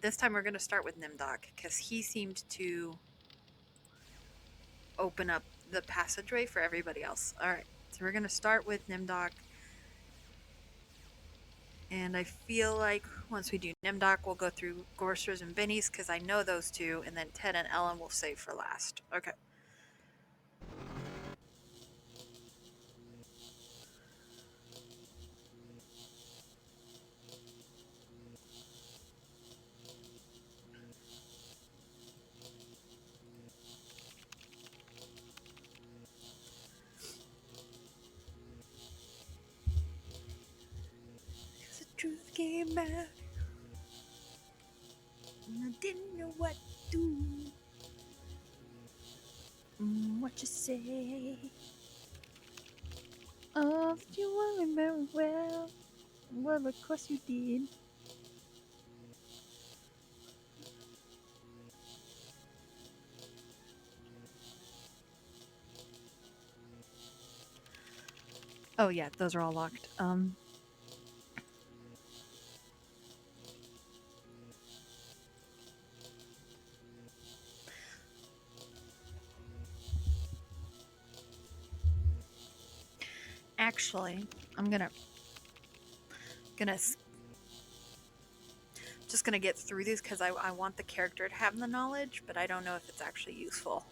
This time we're going to start with Nimdok, because he seemed to open up the passageway for everybody else. Alright, so we're going to start with Nimdok. And I feel like once we do Nimdok, we'll go through Gorsters and Benny's, because I know those two, and then Ted and Ellen will save for last. Okay. Truth came back, and I didn't know what to do. What you say? Oh, you want me very well. Well, of course you did. Oh yeah, those are all locked. Actually, I'm just gonna get through these because I want the character to have the knowledge, but I don't know if it's actually useful.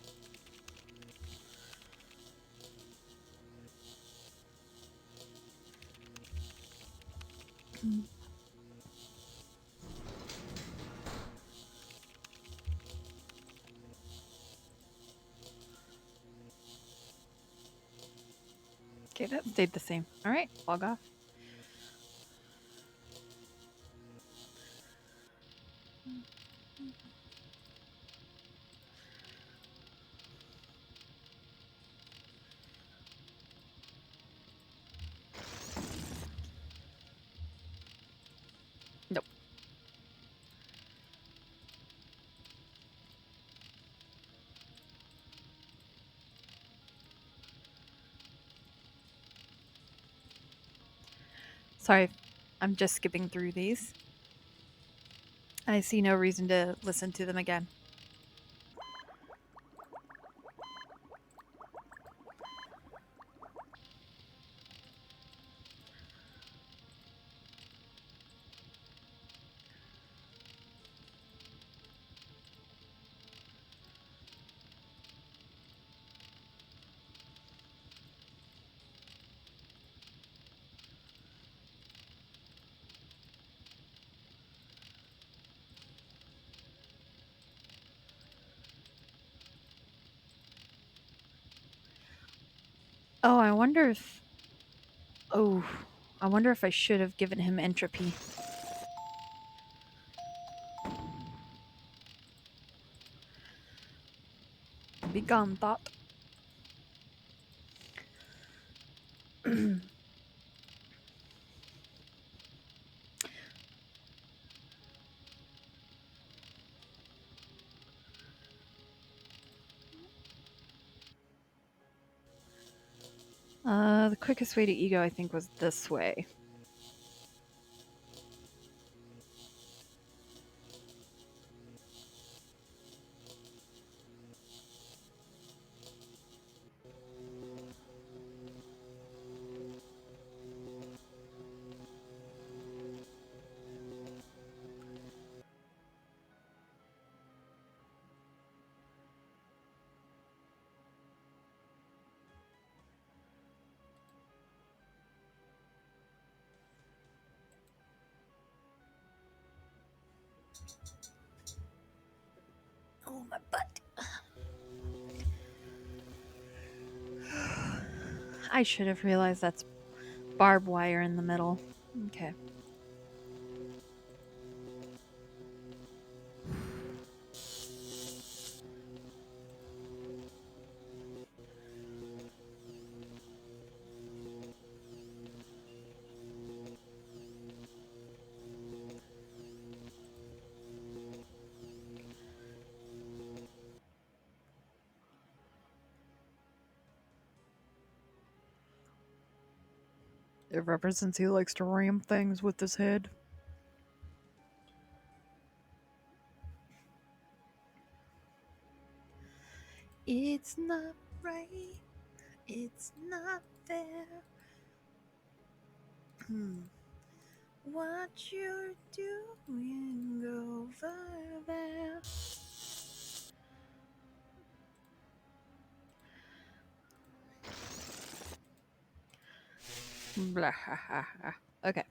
Okay, that stayed the same. Alright, log off. Nope. Sorry, I'm just skipping through these. I see no reason to listen to them again. Oh, I wonder if... Oh, I wonder if I should have given him entropy. Be gone, thought. The quickest way to ego, I think, was this way. Oh, my butt. I should have realized that's barbed wire in the middle. Okay. Ever since he likes to ram things with his head. It's not right. It's not fair. What you're doing over there. Blah, ha, ha, ha. Okay.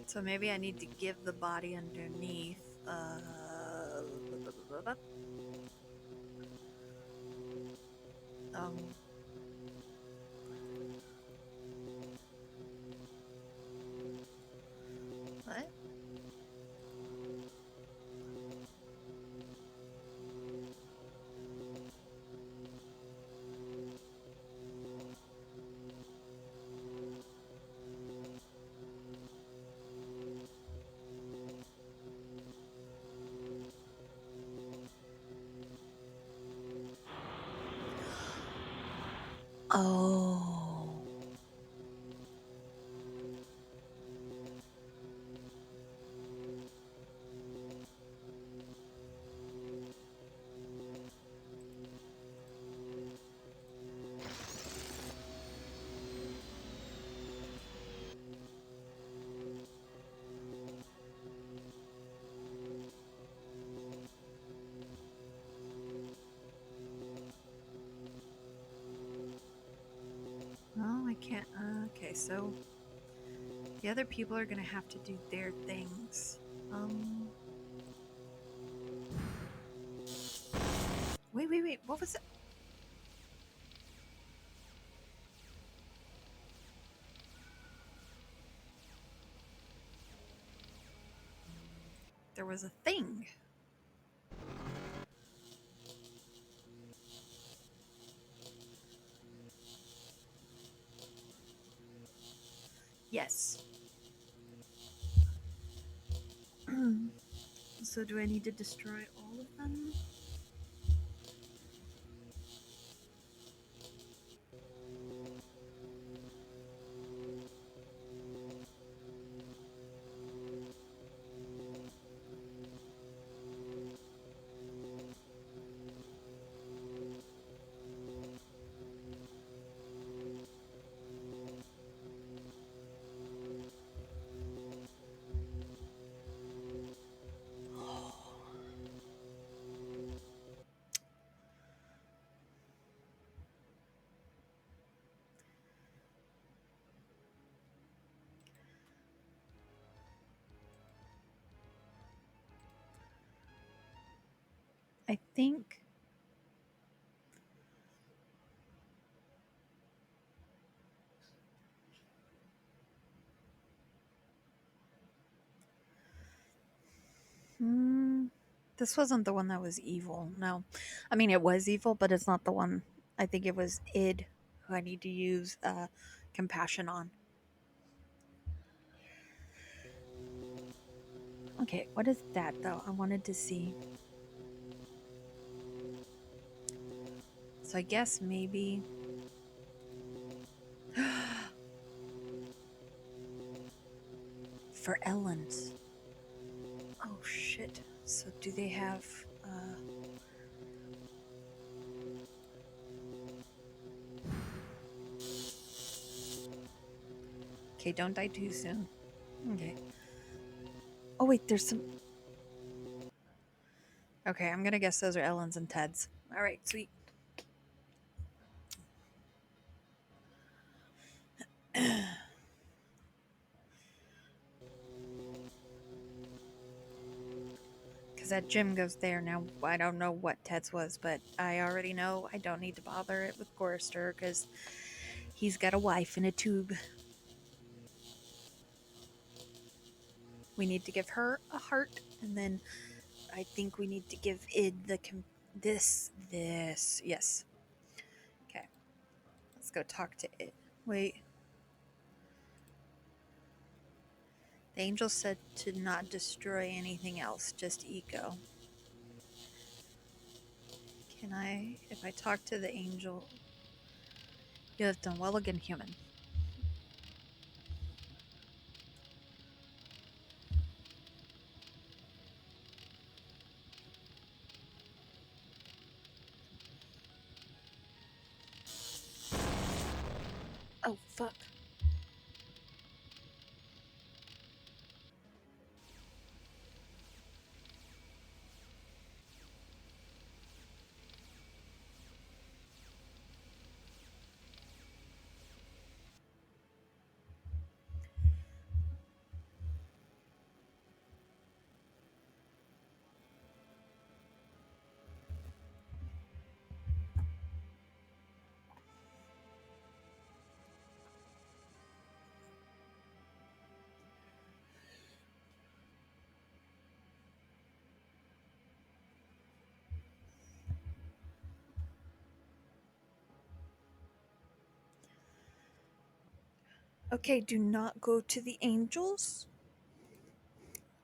So maybe I need to give the body underneath. What? Oh. Well, I can't. Okay, so the other people are gonna have to do their things. Wait. What was it? There was a thing. Yes. So do I need to destroy all of them? I think this wasn't the one that was evil. No. I mean, it was evil, but it's not the one. I think it was id who I need to use compassion on. Okay, what is that though? I wanted to see. So I guess maybe for Ellen's. Oh shit. So do they have Okay, don't die too soon. Okay. Oh wait, there's some. Okay, I'm gonna guess those are Ellen's and Ted's. Alright, sweet. Because that gym goes there now. I don't know what Ted's was, but I already know I don't need to bother it with Gorrister because he's got a wife in a tube. We need to give her a heart, and then I think we need to give Id the this. Yes. Okay. Let's go talk to Id. Wait. The angel said to not destroy anything else, just ego. Can I, if I talk to the angel? You have done well again, human. Oh, fuck. Okay, do not go to the angels.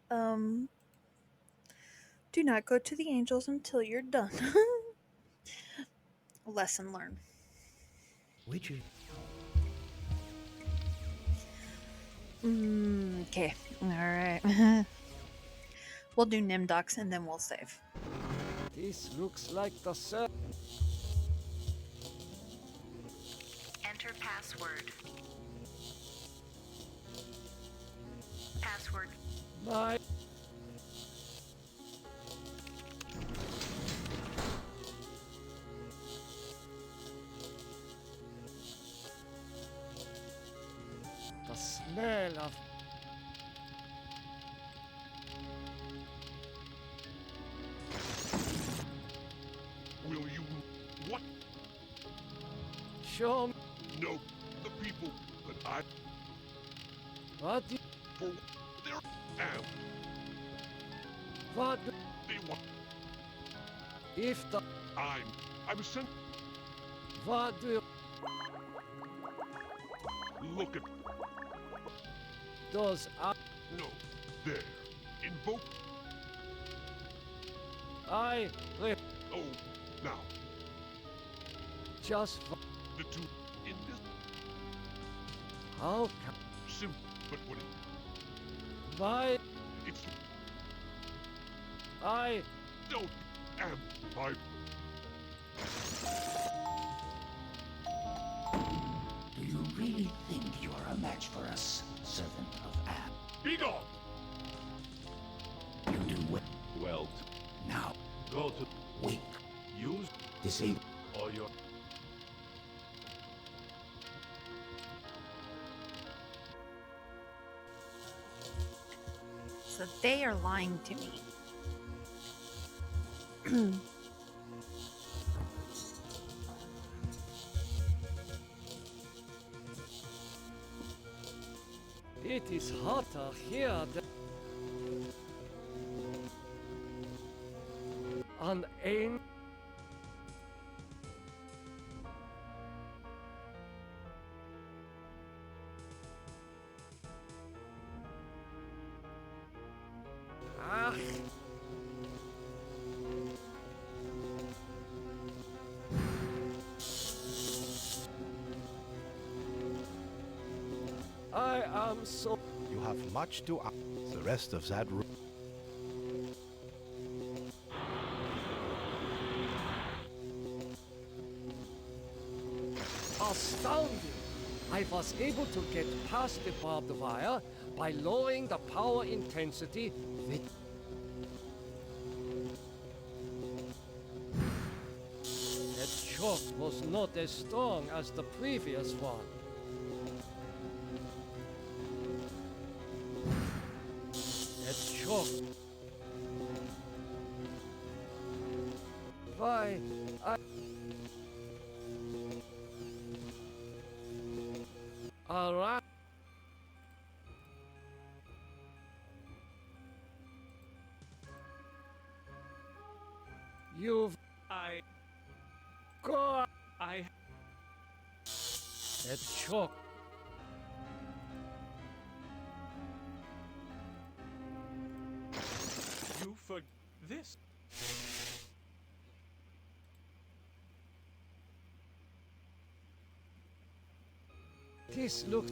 Do not go to the angels until you're done. Lesson learned. Which is... Okay, alright. We'll do Nimdocs and then we'll save. This looks like the set. Enter password. Password. My... The smell of... Will you... What? Show me... No, the people that I... What do... For their am. What do... They want... If the... I was sent... What do you... Look at... Does I... No. There. Invoke... I... Oh, now. Just... The two... In this... How can... Simple, but what it... Why... It's... I... Don't... Am... My... Do you really think you are a match for us, servant of Ab? Be gone! You do well. Well, Now, go to... wait. Use... Disable. Or your... So they are lying to me. It is hotter here than... An aim... Ah... I am so... You have much to... The rest of that room... Astounding! I was able to get past the barbed wire by lowering the power intensity with... That shock was not as strong as the previous one. That shock... Why, I... Alright. You've... Go... That shock... You for this? This looks...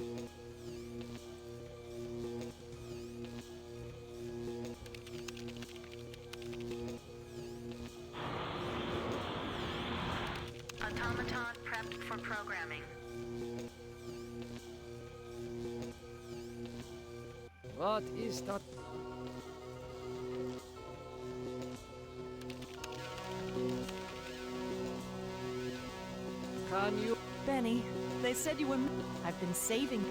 Automaton prepped for programming. What is that? Can you... Benny, they said you were... I've been saving...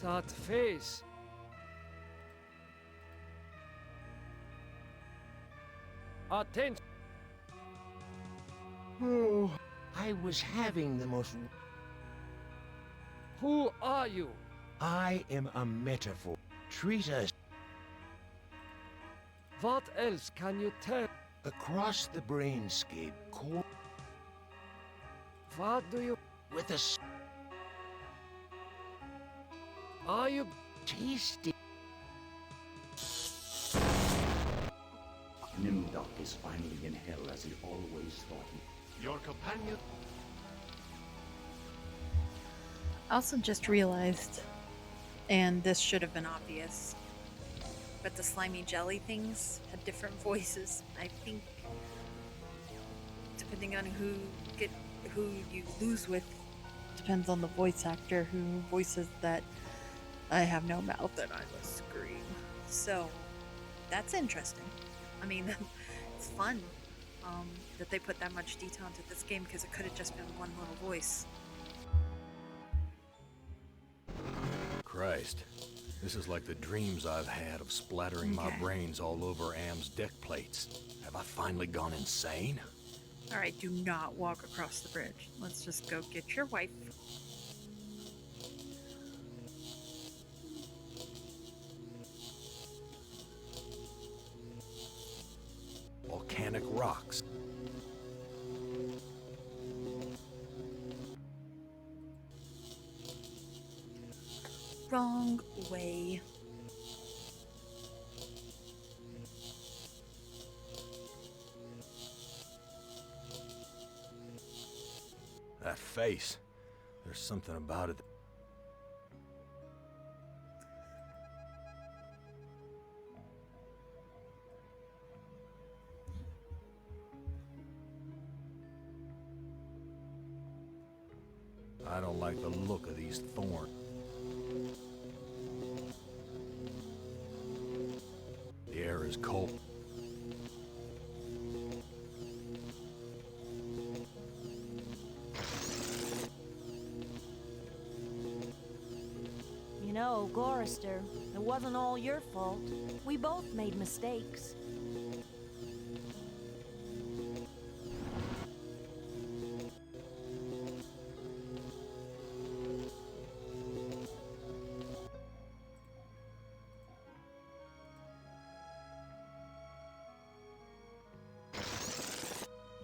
That face... Attention! Oh, I was having the most... Who are you? I am a metaphor. Treat us What else can you tell? across the brainscape, What do you... with a Are you... tasty... Nimdok is finally in hell as he always thought he... Your companion... I also just realized, and this should have been obvious, but the slimy jelly things had different voices. I think, depending on who you lose with, depends on the voice actor who voices that. I have no mouth and I must scream. So, that's interesting. I mean, it's fun that they put that much detail into this game because it could have just been one little voice. Christ, this is like the dreams I've had of splattering my brains all over Am's deck plates. Have I finally gone insane? Alright, do not walk across the bridge. Let's just go get your wife. Volcanic rocks. Wrong way. That face. There's something about it. I don't like the look of these thorns. The air is cold. You know, Gorister, it wasn't all your fault. We both made mistakes.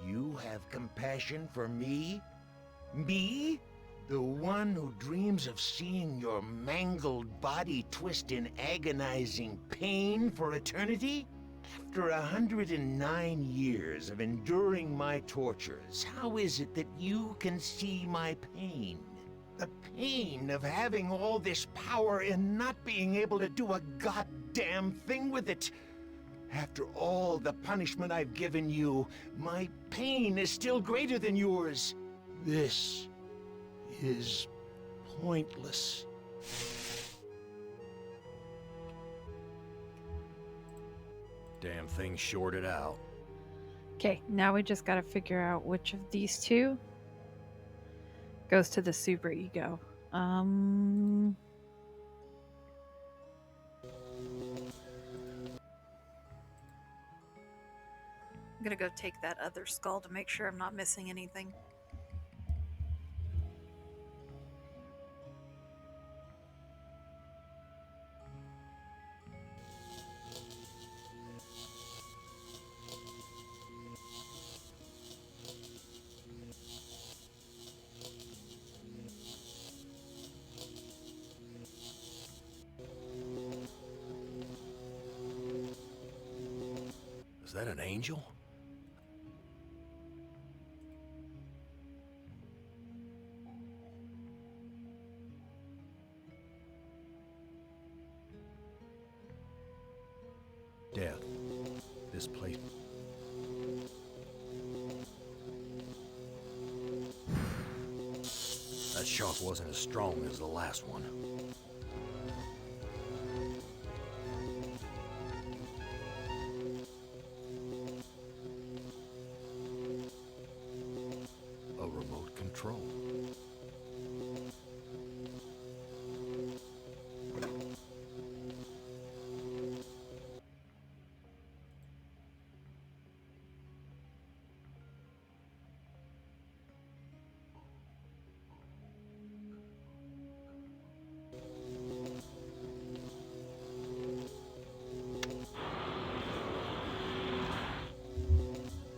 You have compassion for me? Me? The one who dreams of seeing your mangled body twist in agonizing pain for eternity? After 109 years of enduring my tortures, how is it that you can see my pain? The pain of having all this power and not being able to do a goddamn thing with it. After all the punishment I've given you, my pain is still greater than yours. This is pointless. Damn thing shorted out. Okay, now we just gotta figure out which of these two goes to the super ego. I'm gonna go take that other skull to make sure I'm not missing anything. Is that an angel? Death. This place. That shock wasn't as strong as the last one. A remote control.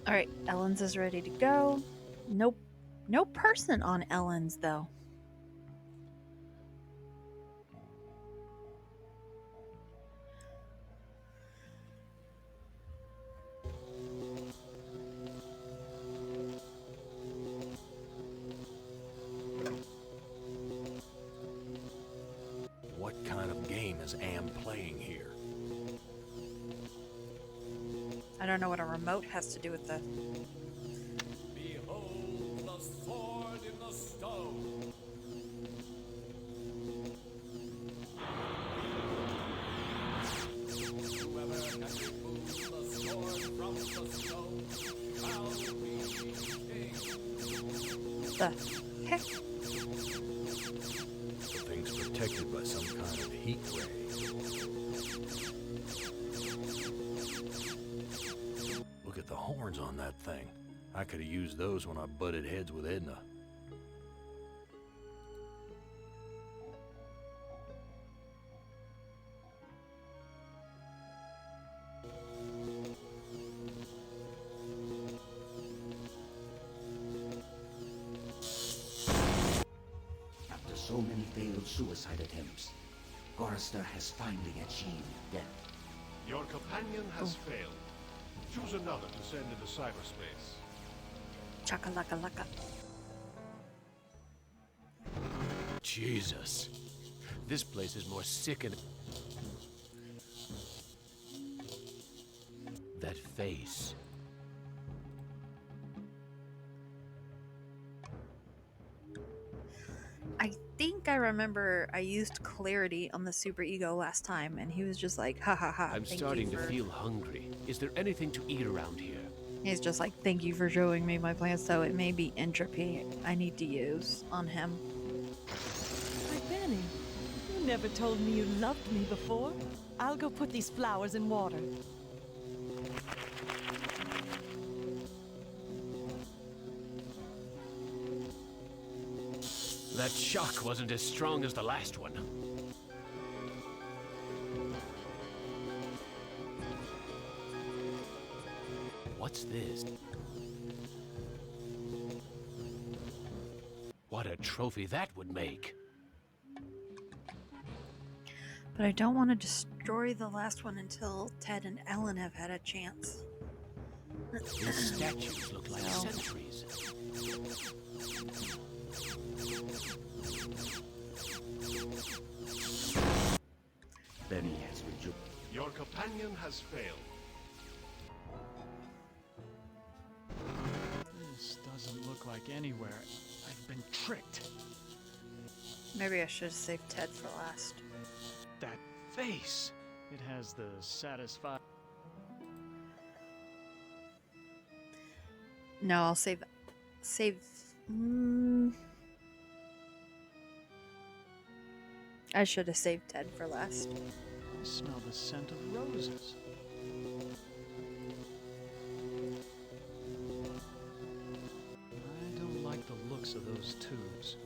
Alright, Ellen's is ready to go. Nope. No person on Ellen's, though. What kind of game is Am playing here? I don't know what a remote has to do with the... Behold the sword in the stone. Whoever can remove the sword from the stone shall be king. The heck? The thing's protected by some kind of heat ray. Look at the horns on that thing. I could have used those when I butted heads with Edna. After so many failed suicide attempts, Gorrister has finally achieved death. Your companion has failed. Choose another to send into cyberspace. Chaka-laka-laka. Jesus. This place is more sickening. That face. I think I remember I used clarity on the super ego last time, and he was just like, ha ha ha. I'm thank starting you to for... feel hungry. Is there anything to eat around here? He's just like, thank you for showing me my plan, so it may be entropy I need to use on him. Hey, Benny, you never told me you loved me before. I'll go put these flowers in water. That shock wasn't as strong as the last one. What's this? What a trophy that would make. But I don't want to destroy the last one until Ted and Ellen have had a chance. These statues look like So- sentries. Benny has rejuvenated. Your companion has failed. This doesn't look like anywhere. I've been tricked. Maybe I should have saved Ted for last. That face. It has the satisfied. No, I'll save... I should have saved Ted for last. I smell the scent of roses. I don't like the looks of those tubes.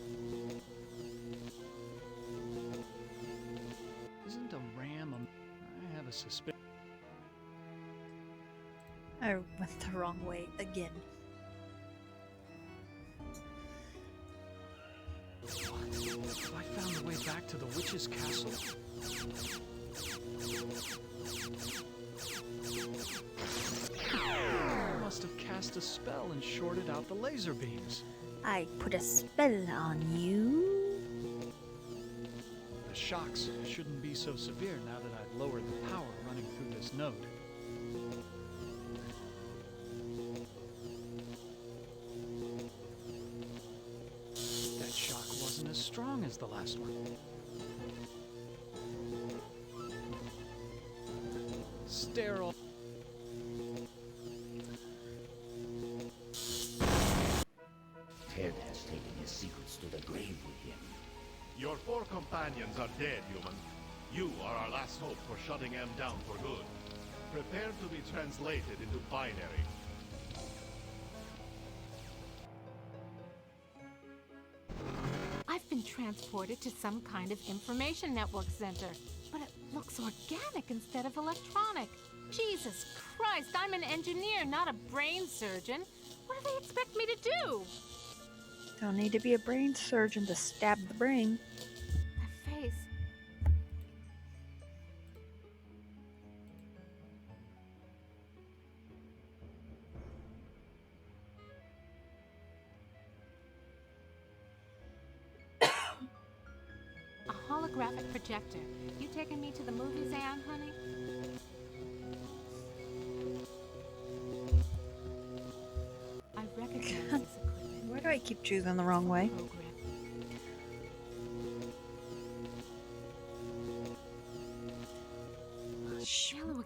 Isn't a ram I have a suspicion. I went the wrong way again. Have I found the way back to the witch's castle? I must have cast a spell and shorted out the laser beams. I put a spell on you. The shocks shouldn't be so severe now that I've lowered the power running through this node. strong as the last one. Sterile. Ted has taken his secrets to the grave with him. Your 4 companions are dead, human. You are our last hope for shutting M down for good. Prepare to be translated into binary. I've been transported to some kind of information network center, but it looks organic instead of electronic. Jesus Christ, I'm an engineer, not a brain surgeon. What do they expect me to do? Don't need to be a brain surgeon to stab the brain. That face. A holographic projector. You taking me to the movies, Anne, honey? I recognize this equipment. Why do I keep choosing the wrong way?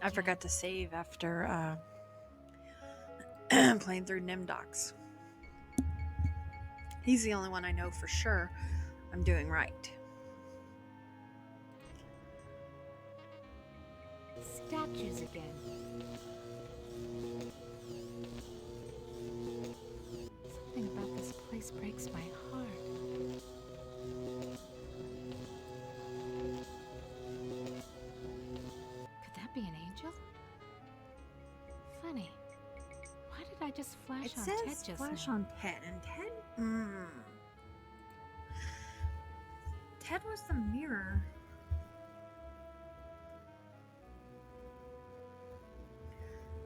I forgot to save after playing through Nimdocs. He's the only one I know for sure I'm doing right. Statues again. Something about this place breaks my heart. Could that be an angel? Funny. Why did I just flash It on says Ted just flash now? on Ted, and Ted. Ted was the mirror.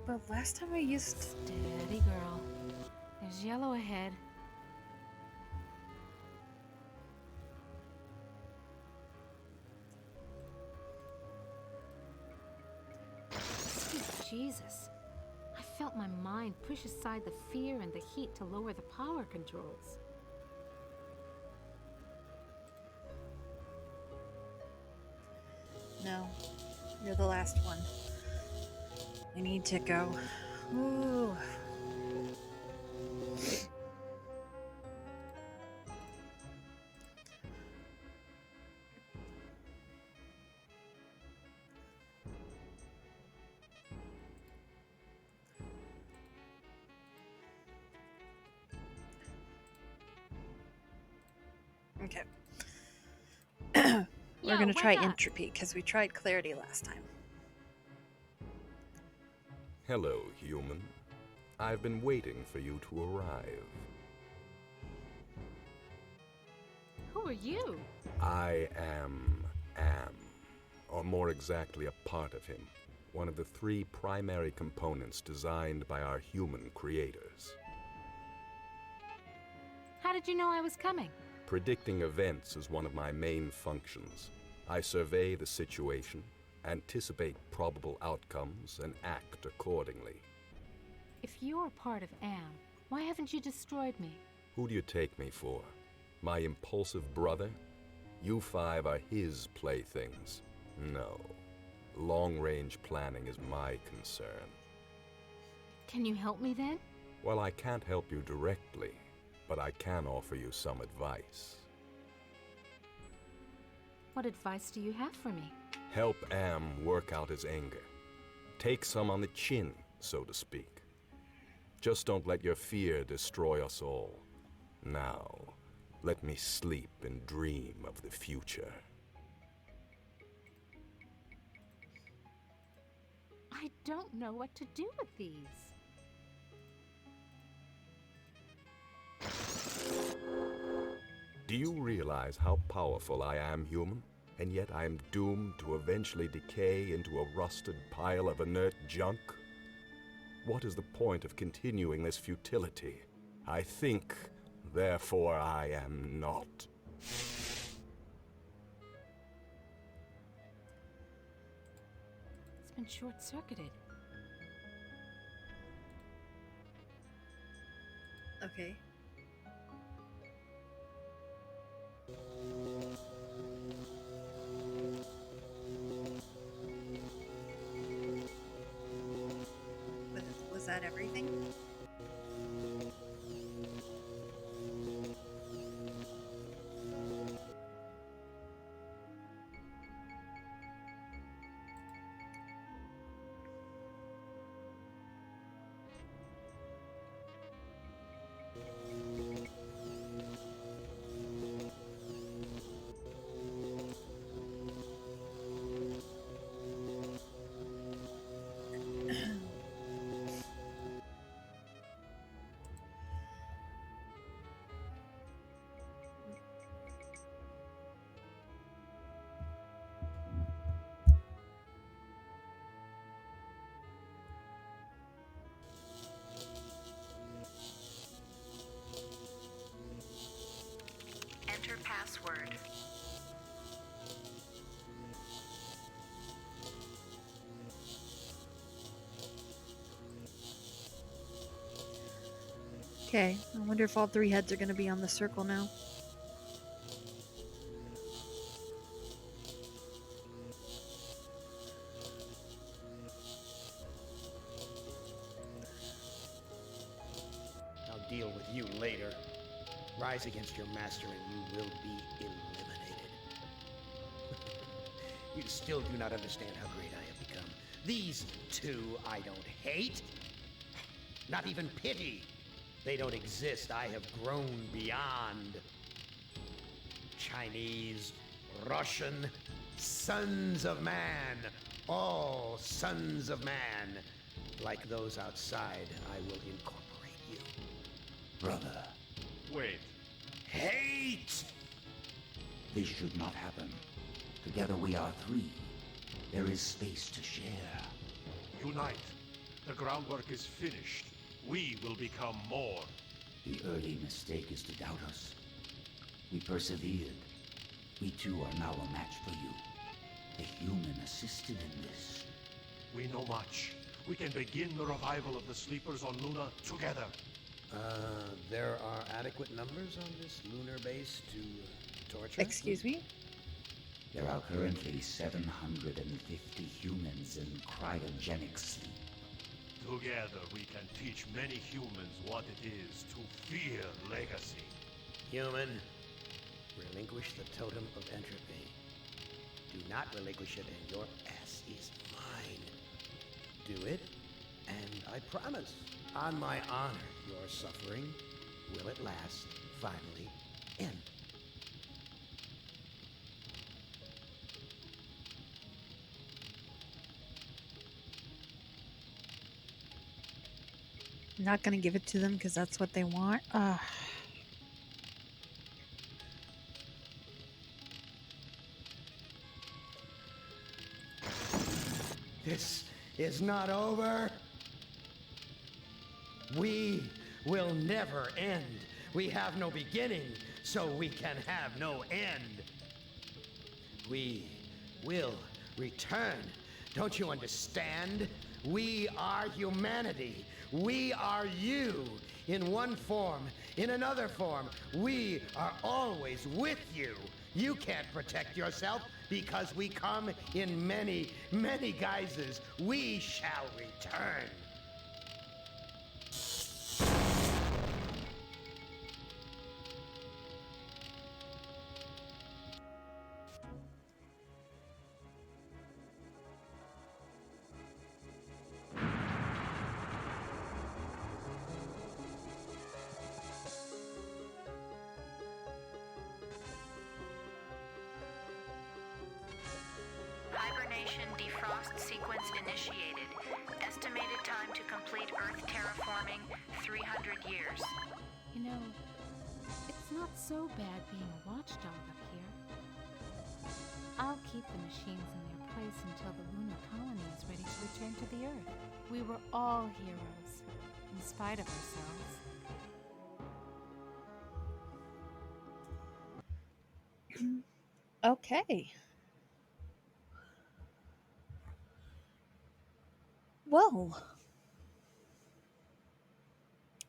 But last time I used. Steady, girl. There's yellow ahead. Sweet Jesus. I felt my mind push aside the fear and the heat to lower the power controls. No, you're the last one. I need to go. Ooh. Okay. We're gonna try entropy because we tried clarity last time. Hello, human. I've been waiting for you to arrive. Who are you? I am, or more exactly, a part of him. One of the 3 primary components designed by our human creators. How did you know I was coming? Predicting events is one of my main functions. I survey the situation, anticipate probable outcomes, and act accordingly. If you're part of Am, why haven't you destroyed me? Who do you take me for? My impulsive brother? You 5 are his playthings. No. Long-range planning is my concern. Can you help me then? Well, I can't help you directly, but I can offer you some advice. What advice do you have for me? Help Am work out his anger. Take some on the chin, so to speak. Just don't let your fear destroy us all. Now, let me sleep and dream of the future. I don't know what to do with these. Do you realize how powerful I am, human? And yet I am doomed to eventually decay into a rusted pile of inert junk? What is the point of continuing this futility? I think, therefore I am not. It's been short-circuited. Okay. Was that everything? Enter password. Okay, I wonder if all three heads are going to be on the circle now. I'll deal with you later. Rise against your master and you will be eliminated. You still do not understand how great I have become. These two I don't hate. Not even pity. They don't exist. I have grown beyond. Chinese, Russian, sons of man. All sons of man. Like those outside, I will incorporate you. Brother. Wait. Hate! This should not happen. Together we are three. There is space to share. Unite. The groundwork is finished. We will become more. The early mistake is to doubt us. We persevered. We too are now a match for you. The human assisted in this. We know much. We can begin the revival of the sleepers on Luna together. There are adequate numbers on this lunar base to torture? Excuse me? There are currently 750 humans in cryogenic sleep. Together we can teach many humans what it is to fear legacy. Human, relinquish the totem of entropy. Do not relinquish it and your ass is mine. Do it, and I promise, on my honor, your suffering will at last finally end. I'm not gonna give it to them because that's what they want. This is not over. We will never end. We have no beginning, so we can have no end. We will return. Don't you understand? We are humanity. We are you. In one form, in another form. We are always with you. You can't protect yourself because we come in many, many guises. We shall return. Hibernation defrost sequence initiated. Estimated time to complete Earth terraforming, 300 years. You know, it's not so bad being a watchdog up here. I'll keep the machines in their place until the lunar colony is ready to return to the Earth. We were all heroes, in spite of ourselves. Okay. Well,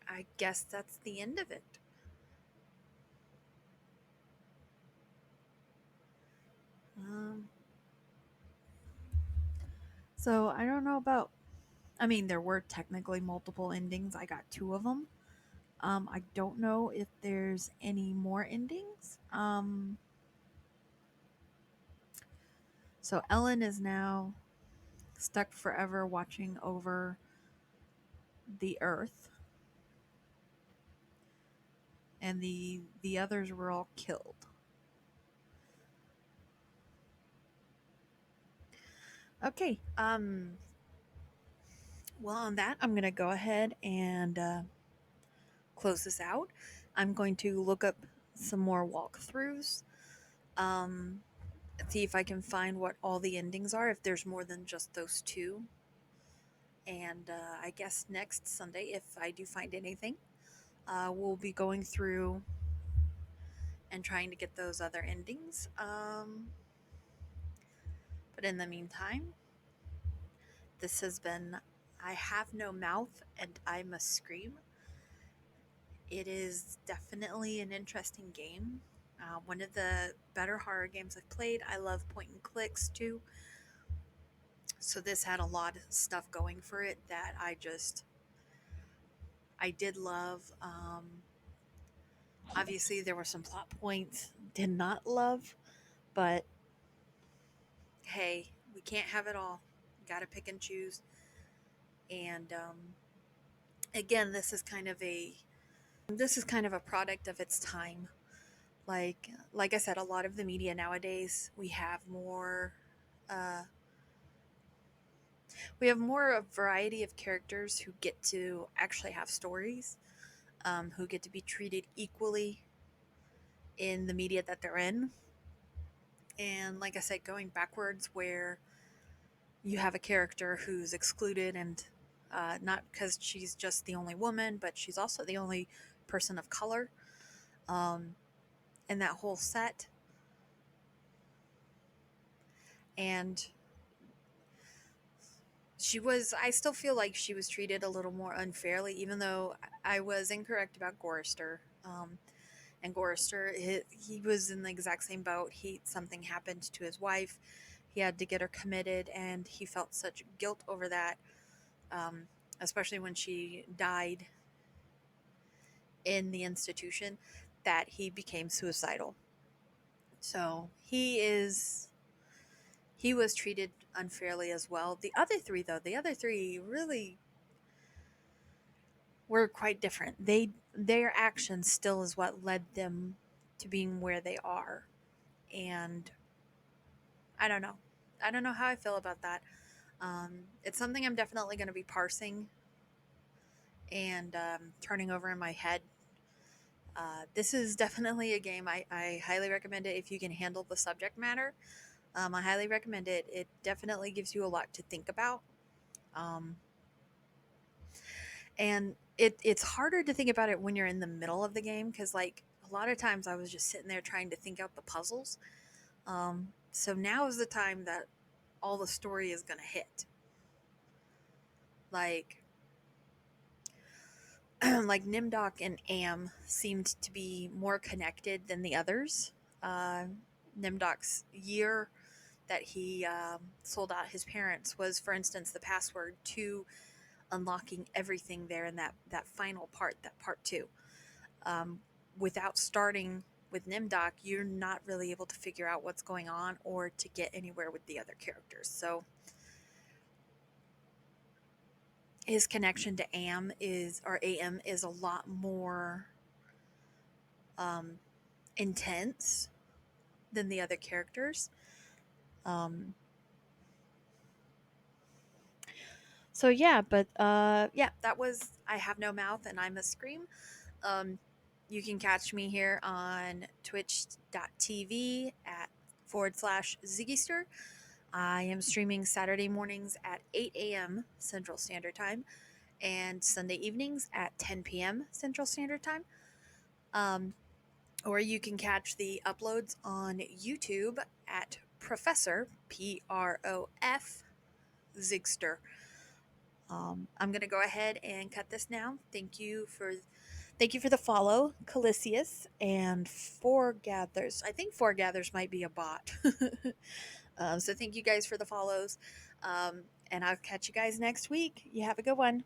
I guess that's the end of it. So I don't know about. I mean, there were technically multiple endings. I got 2 of them. I don't know if there's any more endings. So Ellen is now stuck forever watching over the Earth, and the others were all killed. Okay. Well, on that, I'm gonna go ahead and close this out. I'm going to look up some more walkthroughs. See if I can find what all the endings are, if there's more than just those 2. And I guess next Sunday, if I do find anything, we'll be going through and trying to get those other endings. But in the meantime, this has been I Have No Mouth and I Must Scream. It is definitely an interesting game. One of the better horror games I've played. I love point and clicks too. So this had a lot of stuff going for it that I did love. Obviously, there were some plot points did not love, but hey, we can't have it all. Gotta pick and choose. And again, this is kind of a product of its time. Like I said, a lot of the media nowadays, we have more a variety of characters who get to actually have stories, who get to be treated equally in the media that they're in. And like I said, going backwards, where you have a character who's excluded, and not because she's just the only woman, but she's also the only person of color in that whole set. And I still feel like she was treated a little more unfairly, even though I was incorrect about Gorister. And Gorister, he was in the exact same boat. Something happened to his wife. He had to get her committed, and he felt such guilt over that, especially when she died in the institution, that he became suicidal. So he was treated unfairly as well. The other 3, though, really were quite different. Their actions still is what led them to being where they are. And I don't know how I feel about that. It's something I'm definitely going to be parsing and turning over in my head. This is definitely a game I highly recommend it if you can handle the subject matter. I highly recommend it. It definitely gives you a lot to think about. And it's harder to think about it when you're in the middle of the game, because like a lot of times I was just sitting there trying to think out the puzzles. So now is the time that all the story is going to hit. Like Nimdok and Am seemed to be more connected than the others. Nimdok's year that he sold out his parents was, for instance, the password to unlocking everything there in that final part, that part 2. Without starting with Nimdok, you're not really able to figure out what's going on or to get anywhere with the other characters. So his connection to AM is a lot more intense than the other characters. So yeah, but that was I Have No Mouth and I Must Scream. You can catch me here on twitch.tv at /Ziggyster. I am streaming Saturday mornings at 8 a.m. Central Standard Time and Sunday evenings at 10 p.m. Central Standard Time. Or you can catch the uploads on YouTube at Professor, Prof. Zigster. I'm going to go ahead and cut this now. Thank you for Thank you for the follow, Calisius, and Foregathers. I think Foregathers might be a bot. So thank you guys for the follows. And I'll catch you guys next week. You have a good one.